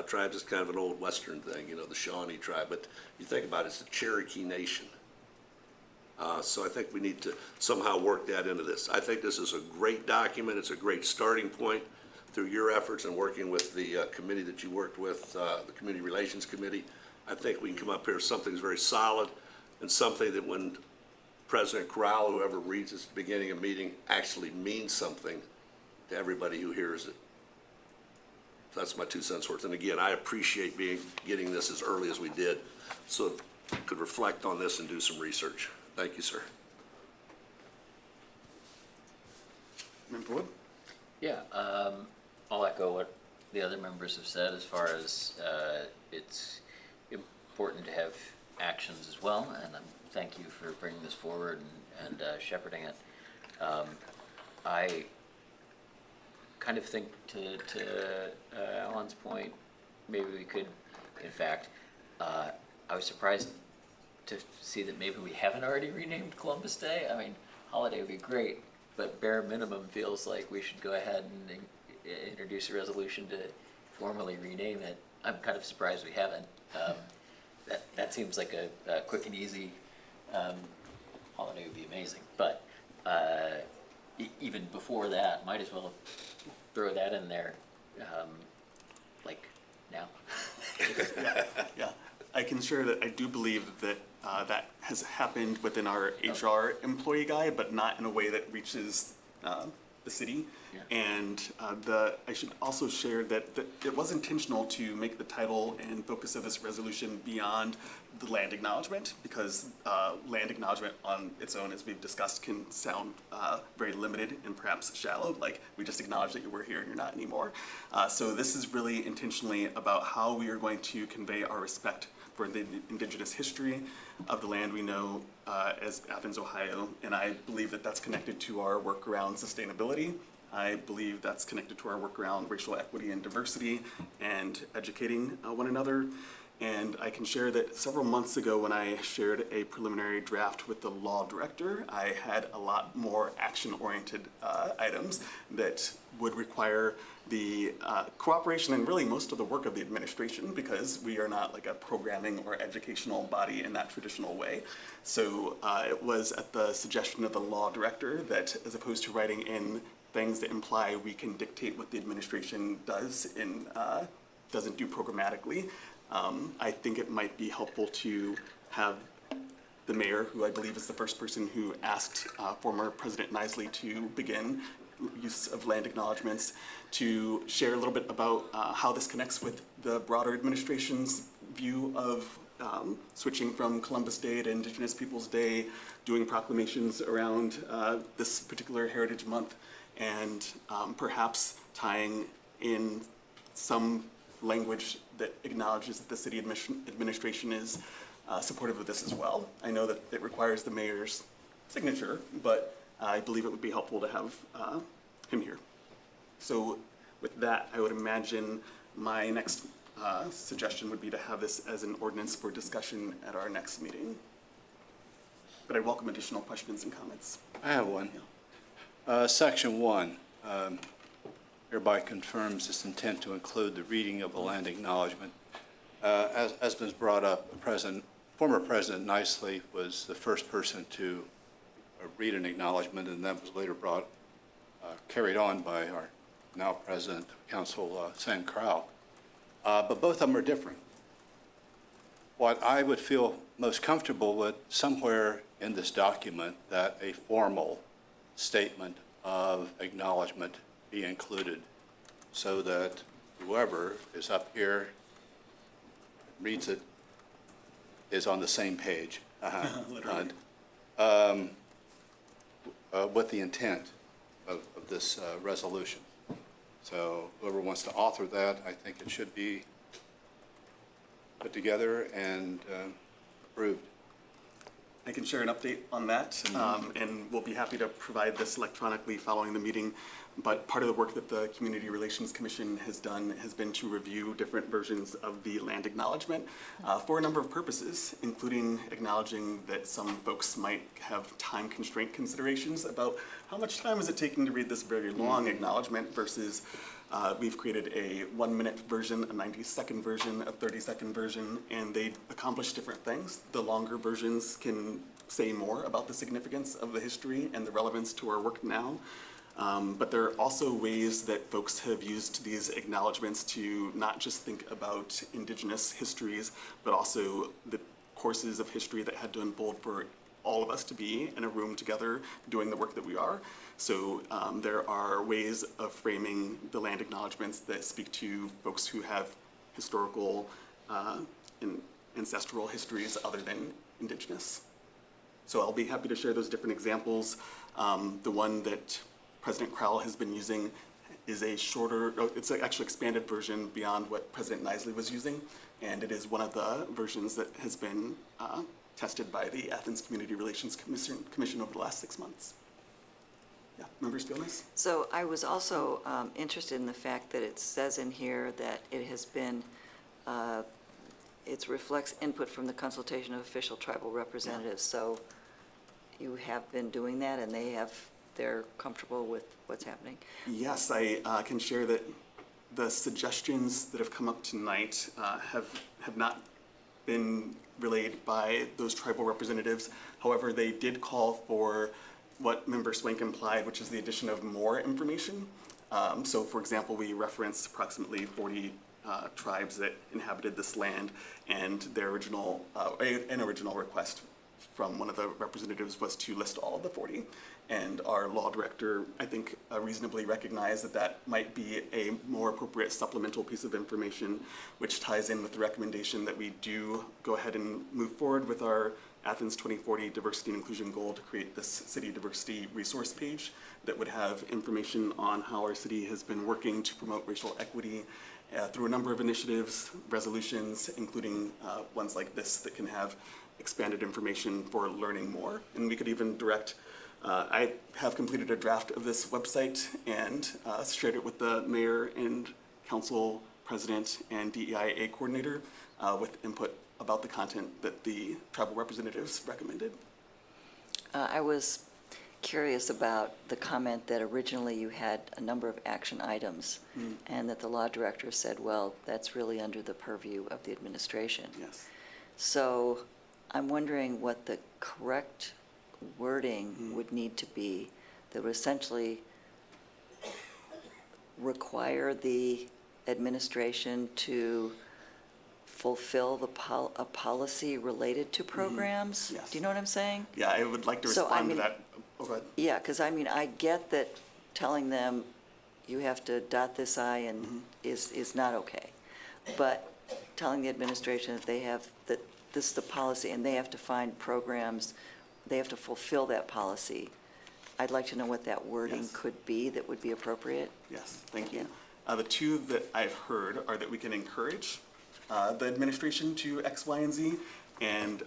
Tribes is kind of an old Western thing, you know, the Shawnee tribe, but you think about it, it's the Cherokee Nation. So I think we need to somehow work that into this. I think this is a great document. It's a great starting point through your efforts and working with the committee that you worked with, the Community Relations Committee. I think we can come up here with something that's very solid and something that when President Corral, whoever reads this at the beginning of a meeting, actually means something to everybody who hears it. So that's my 2 cents worth. And again, I appreciate getting this as early as we did so we could reflect on this and do some research. Thank you, sir. Member Wood? Yeah, I'll echo what the other members have said as far as it's important to have actions as well, and thank you for bringing this forward and shepherding it. I kind of think to Alan's point, maybe we could, in fact, I was surprised to see that maybe we haven't already renamed Columbus Day. I mean, holiday would be great, but bare minimum feels like we should go ahead and introduce a resolution to formally rename it. I'm kind of surprised we haven't. That seems like a quick and easy holiday would be amazing. But even before that, might as well throw that in there, like now. Yeah, I can share that I do believe that that has happened within our HR employee guide, but not in a way that reaches the city. Yeah. And I should also share that it was intentional to make the title and focus of this resolution beyond the land acknowledgement, because land acknowledgement on its own, as we've discussed, can sound very limited and perhaps shallow, like we just acknowledge that you were here and you're not anymore. So this is really intentionally about how we are going to convey our respect for the indigenous history of the land we know as Athens, Ohio, and I believe that that's connected to our work around sustainability. I believe that's connected to our work around racial equity and diversity and educating one another. And I can share that several months ago when I shared a preliminary draft with the law director, I had a lot more action-oriented items that would require the cooperation and really most of the work of the administration, because we are not like a programming or educational body in that traditional way. So it was at the suggestion of the law director that, as opposed to writing in things that imply we can dictate what the administration does and doesn't do programmatically, I think it might be helpful to have the mayor, who I believe is the first person who asked former President Nisley to begin use of land acknowledgements, to share a little bit about how this connects with the broader administration's view of switching from Columbus Day to Indigenous Peoples Day, doing proclamations around this particular Heritage Month, and perhaps tying in some language that acknowledges that the city administration is supportive of this as well. I know that it requires the mayor's signature, but I believe it would be helpful to have him here. So with that, I would imagine my next suggestion would be to have this as an ordinance for discussion at our next meeting. But I welcome additional questions and comments. I have one. Section 1 hereby confirms its intent to include the reading of a land acknowledgement. As been brought up, former President Nisley was the first person to read an acknowledgement, and that was later carried on by our now President of Council, Sam Crowell. But both of them are different. What I would feel most comfortable with somewhere in this document, that a formal statement of acknowledgement be included, so that whoever is up here reads it is on the same page with the intent of this resolution. So whoever wants to author that, I think it should be put together and approved. I can share an update on that, and we'll be happy to provide this electronically following the meeting. But part of the work that the Community Relations Commission has done has been to review different versions of the land acknowledgement for a number of purposes, including acknowledging that some folks might have time constraint considerations about how much time is it taking to read this very long acknowledgement versus we've created a 1-minute version, a 90-second version, a 30-second version, and they accomplish different things. The longer versions can say more about the significance of the history and the relevance to our work now. But there are also ways that folks have used these acknowledgements to not just think about Indigenous histories, but also the courses of history that had to unfold for all of us to be in a room together doing the work that we are. So there are ways of framing the land acknowledgements that speak to folks who have historical and ancestral histories other than Indigenous. So I'll be happy to share those different examples. The one that President Crowell has been using is a shorter, it's an actually expanded version beyond what President Nisley was using, and it is one of the versions that has been tested by the Athens Community Relations Commission over the last 6 months. Yeah, members feel this? So I was also interested in the fact that it says in here that it has been, it reflects input from the consultation of official tribal representatives. So you have been doing that, and they're comfortable with what's happening? Yes, I can share that the suggestions that have come up tonight have not been relayed by those tribal representatives. However, they did call for what Member Swank implied, which is the addition of more information. So for example, we referenced approximately 40 tribes that inhabited this land, and their original request from one of the representatives was to list all of the 40. And our law director, I think, reasonably recognized that that might be a more appropriate supplemental piece of information, which ties in with the recommendation that we do go ahead and move forward with our Athens 2040 diversity and inclusion goal to create this city diversity resource page that would have information on how our city has been working to promote racial equity through a number of initiatives, resolutions, including ones like this that can have expanded information for learning more. And we could even direct, I have completed a draft of this website and shared it with the mayor and council president and DEIA coordinator. with input about the content that the tribal representatives recommended. I was curious about the comment that originally you had a number of action items, and that the law director said, well, that's really under the purview of the administration. Yes. So I'm wondering what the correct wording would need to be that would essentially require the administration to fulfill a policy related to programs? Yes. Do you know what I'm saying? Yeah, I would like to So, I respond to mean- that. Oh, go ahead. Yeah, because I mean, I get that telling them you have to dot this I and is not okay. But telling the administration that they have, that this is the policy and they have to find programs, they have to fulfill that policy. I'd like to know what that wording Yes. could be that would be appropriate. Yes, thank you. Yeah. The two that I've heard are that we can encourage the administration to X, Y, and Z, and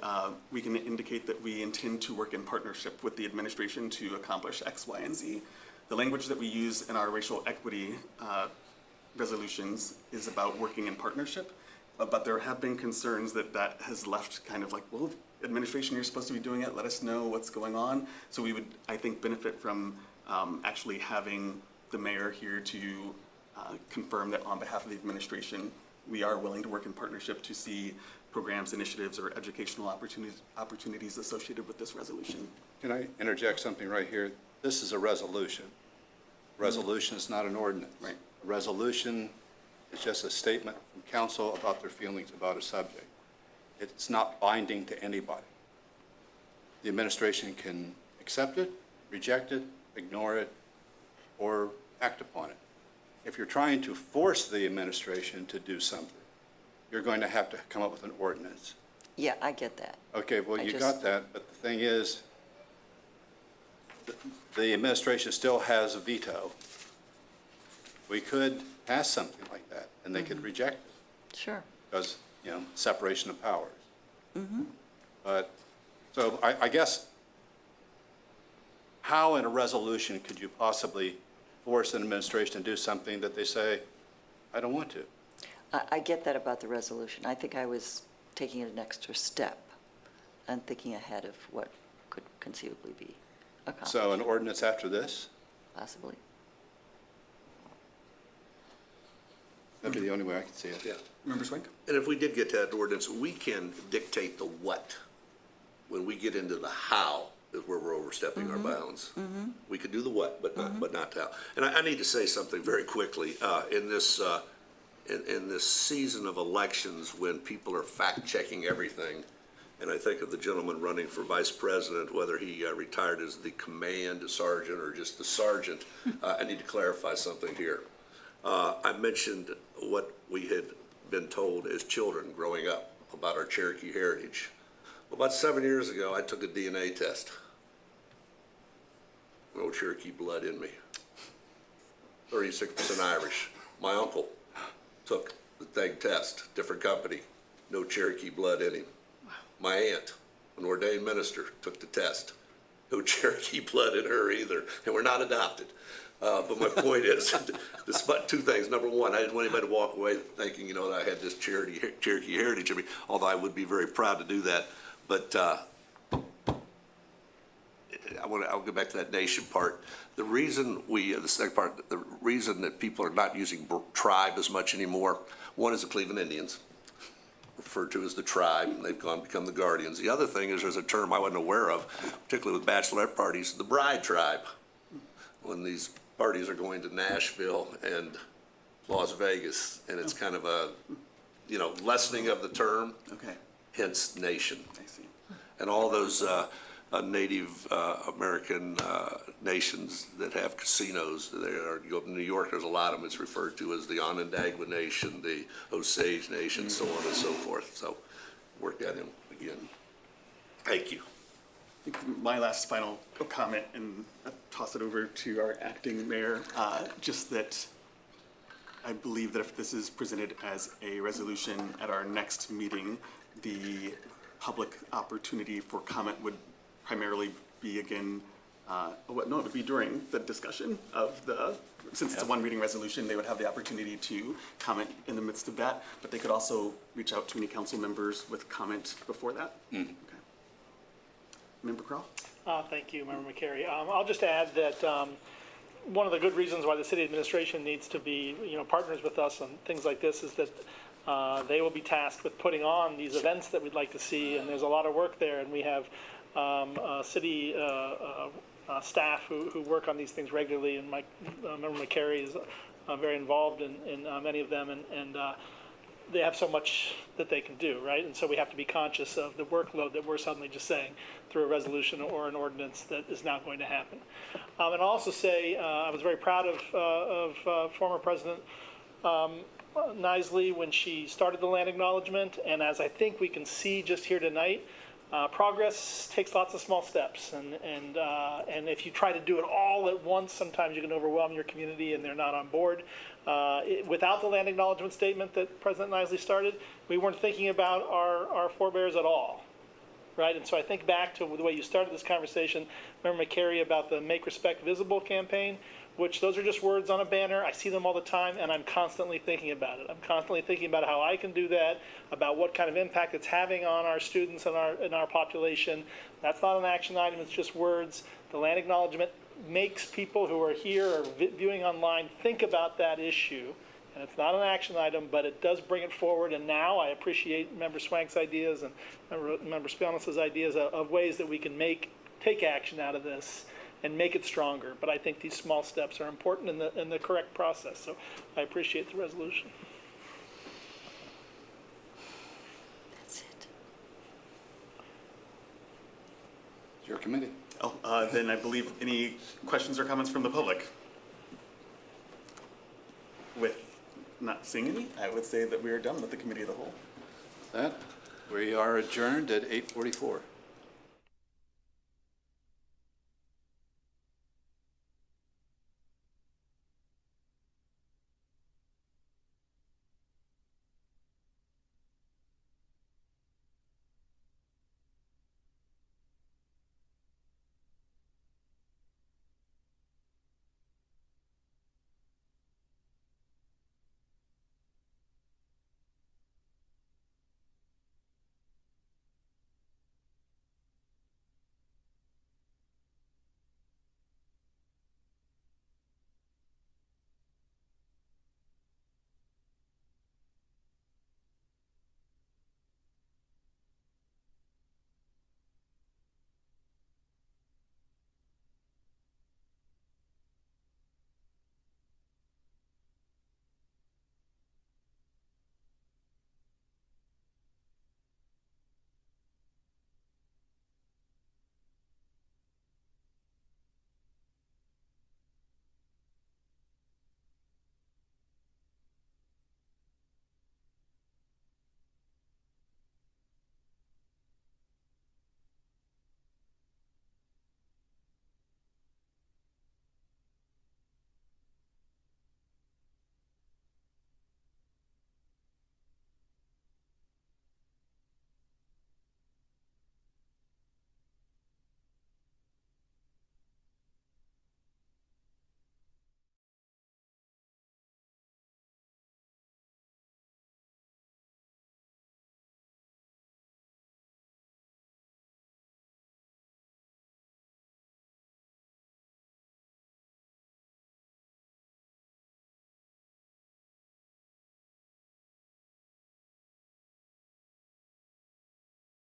we can indicate that we intend to work in partnership with the administration to accomplish X, Y, and Z. The language that we use in our racial equity resolutions is about working in partnership, but there have been concerns that that has left kind of like, well, administration, you're supposed to be doing it, let us know what's going on. So we would, I think, benefit from actually having the mayor here to confirm that on behalf of the administration, we are willing to work in partnership to see programs, initiatives, or educational opportunities associated with this resolution. Can I interject something right here? This is a resolution. Resolution is not an ordinance. Right. A resolution is just a statement from council about their feelings about a subject. It's not binding to anybody. The administration can accept it, reject it, ignore it, or act upon it. If you're trying to force the administration to do something, you're going to have to come up with an ordinance. Yeah, I get that. Okay, well, I you just- got that, but the thing is, the administration still has a veto. We could pass something like that, and they could reject it, Sure. because, you know, separation of powers. But, so I guess, how in a resolution could you possibly force an administration to do something that they say, I don't want to? I get that about the resolution. I think I was taking it an extra step and thinking ahead of what could conceivably be accomplished, So an ordinance after this? possibly. That'd be the only way I could see it. Yeah. Member Swink? And if we did get to that ordinance, we can dictate the what. When we get into the how is where we're overstepping our bounds. We could do the what, but not the how. And I need to say something very quickly. In this season of elections, when people are fact-checking everything, and I think of the gentleman running for vice president, whether he retired as the command sergeant or just the sergeant, I need to clarify something here. I mentioned what we had been told as children growing up about our Cherokee heritage. Well, about 7 years ago, I took a DNA test. No Cherokee blood in me. 36% Irish. My uncle took the thing test, different company, no Cherokee blood in him. My aunt, an ordained minister, took the test. No Cherokee blood in her either, and we're not adopted. But my point is, despite two things. Number one, I didn't want anybody to walk away thinking, you know, that I had this Cherokee heritage in me, although I would be very proud to do that. But I'll go back to that nation part. The reason the second part, the reason that people are not using tribe as much anymore, one is the Cleveland Indians, referred to as the tribe, and they've become the guardians. The other thing is there's a term I wasn't aware of, particularly with bachelorette parties, the bride tribe. When these parties are going to Nashville and Las Vegas, and it's kind of a, you know, lessening of the term, Okay, hence nation. I see. And all those Native American nations that have casinos, you go up to New York, there's a lot of them, it's referred to as the Onondaga Nation, the Osage Nation, so on and so forth. So work that in again. Thank you. I think my last final comment, and I'll toss it over to our acting mayor, just that I believe that if this is presented as a resolution at our next meeting, the public opportunity for comment would primarily be, again, No, it would be during the discussion of the, since it's a one reading resolution, they would have the opportunity to comment in the midst of that, but they could also reach out to any council members with comment before that. Okay. Member Crowell? Thank you, Member McCary. I'll just add that one of the good reasons why the city administration needs to be, partners with us on things like this is that they will be tasked with putting on these events that we'd like to see, and there's a lot of work there, and we have city staff who work on these things regularly, and Member McCary is very involved in many of them, and they have so much that they can do, right? And so we have to be conscious of the workload that we're suddenly just saying through a resolution or an ordinance that is now going to happen. And I'll also say I was very proud of former President Nisley when she started the land acknowledgement, and as I think we can see just here tonight, progress takes lots of small steps, and if you try to do it all at once, sometimes you can overwhelm your community and they're not on board. Without the land acknowledgement statement that President Nisley started, we weren't thinking about our forebears at all, right? And so I think back to the way you started this conversation, Member McCary, about the Make Respect Visible campaign, which those are just words on a banner. I see them all the time, and I'm constantly thinking about it. I'm constantly thinking about how I can do that, about what kind of impact it's having on our students and our population. That's not an action item, it's just words. The land acknowledgement makes people who are here or viewing online think about that issue. And it's not an action item, but it does bring it forward. And now I appreciate Member Swank's ideas and Member Spelnis's ideas of ways that we can take action out of this and make it stronger. But I think these small steps are important in the correct process. So I appreciate the resolution. That's it. It's your committee. Then I believe any questions or comments from the public? With not seeing any, I would say that we are done with the committee of the whole. That, we are adjourned at 8:44.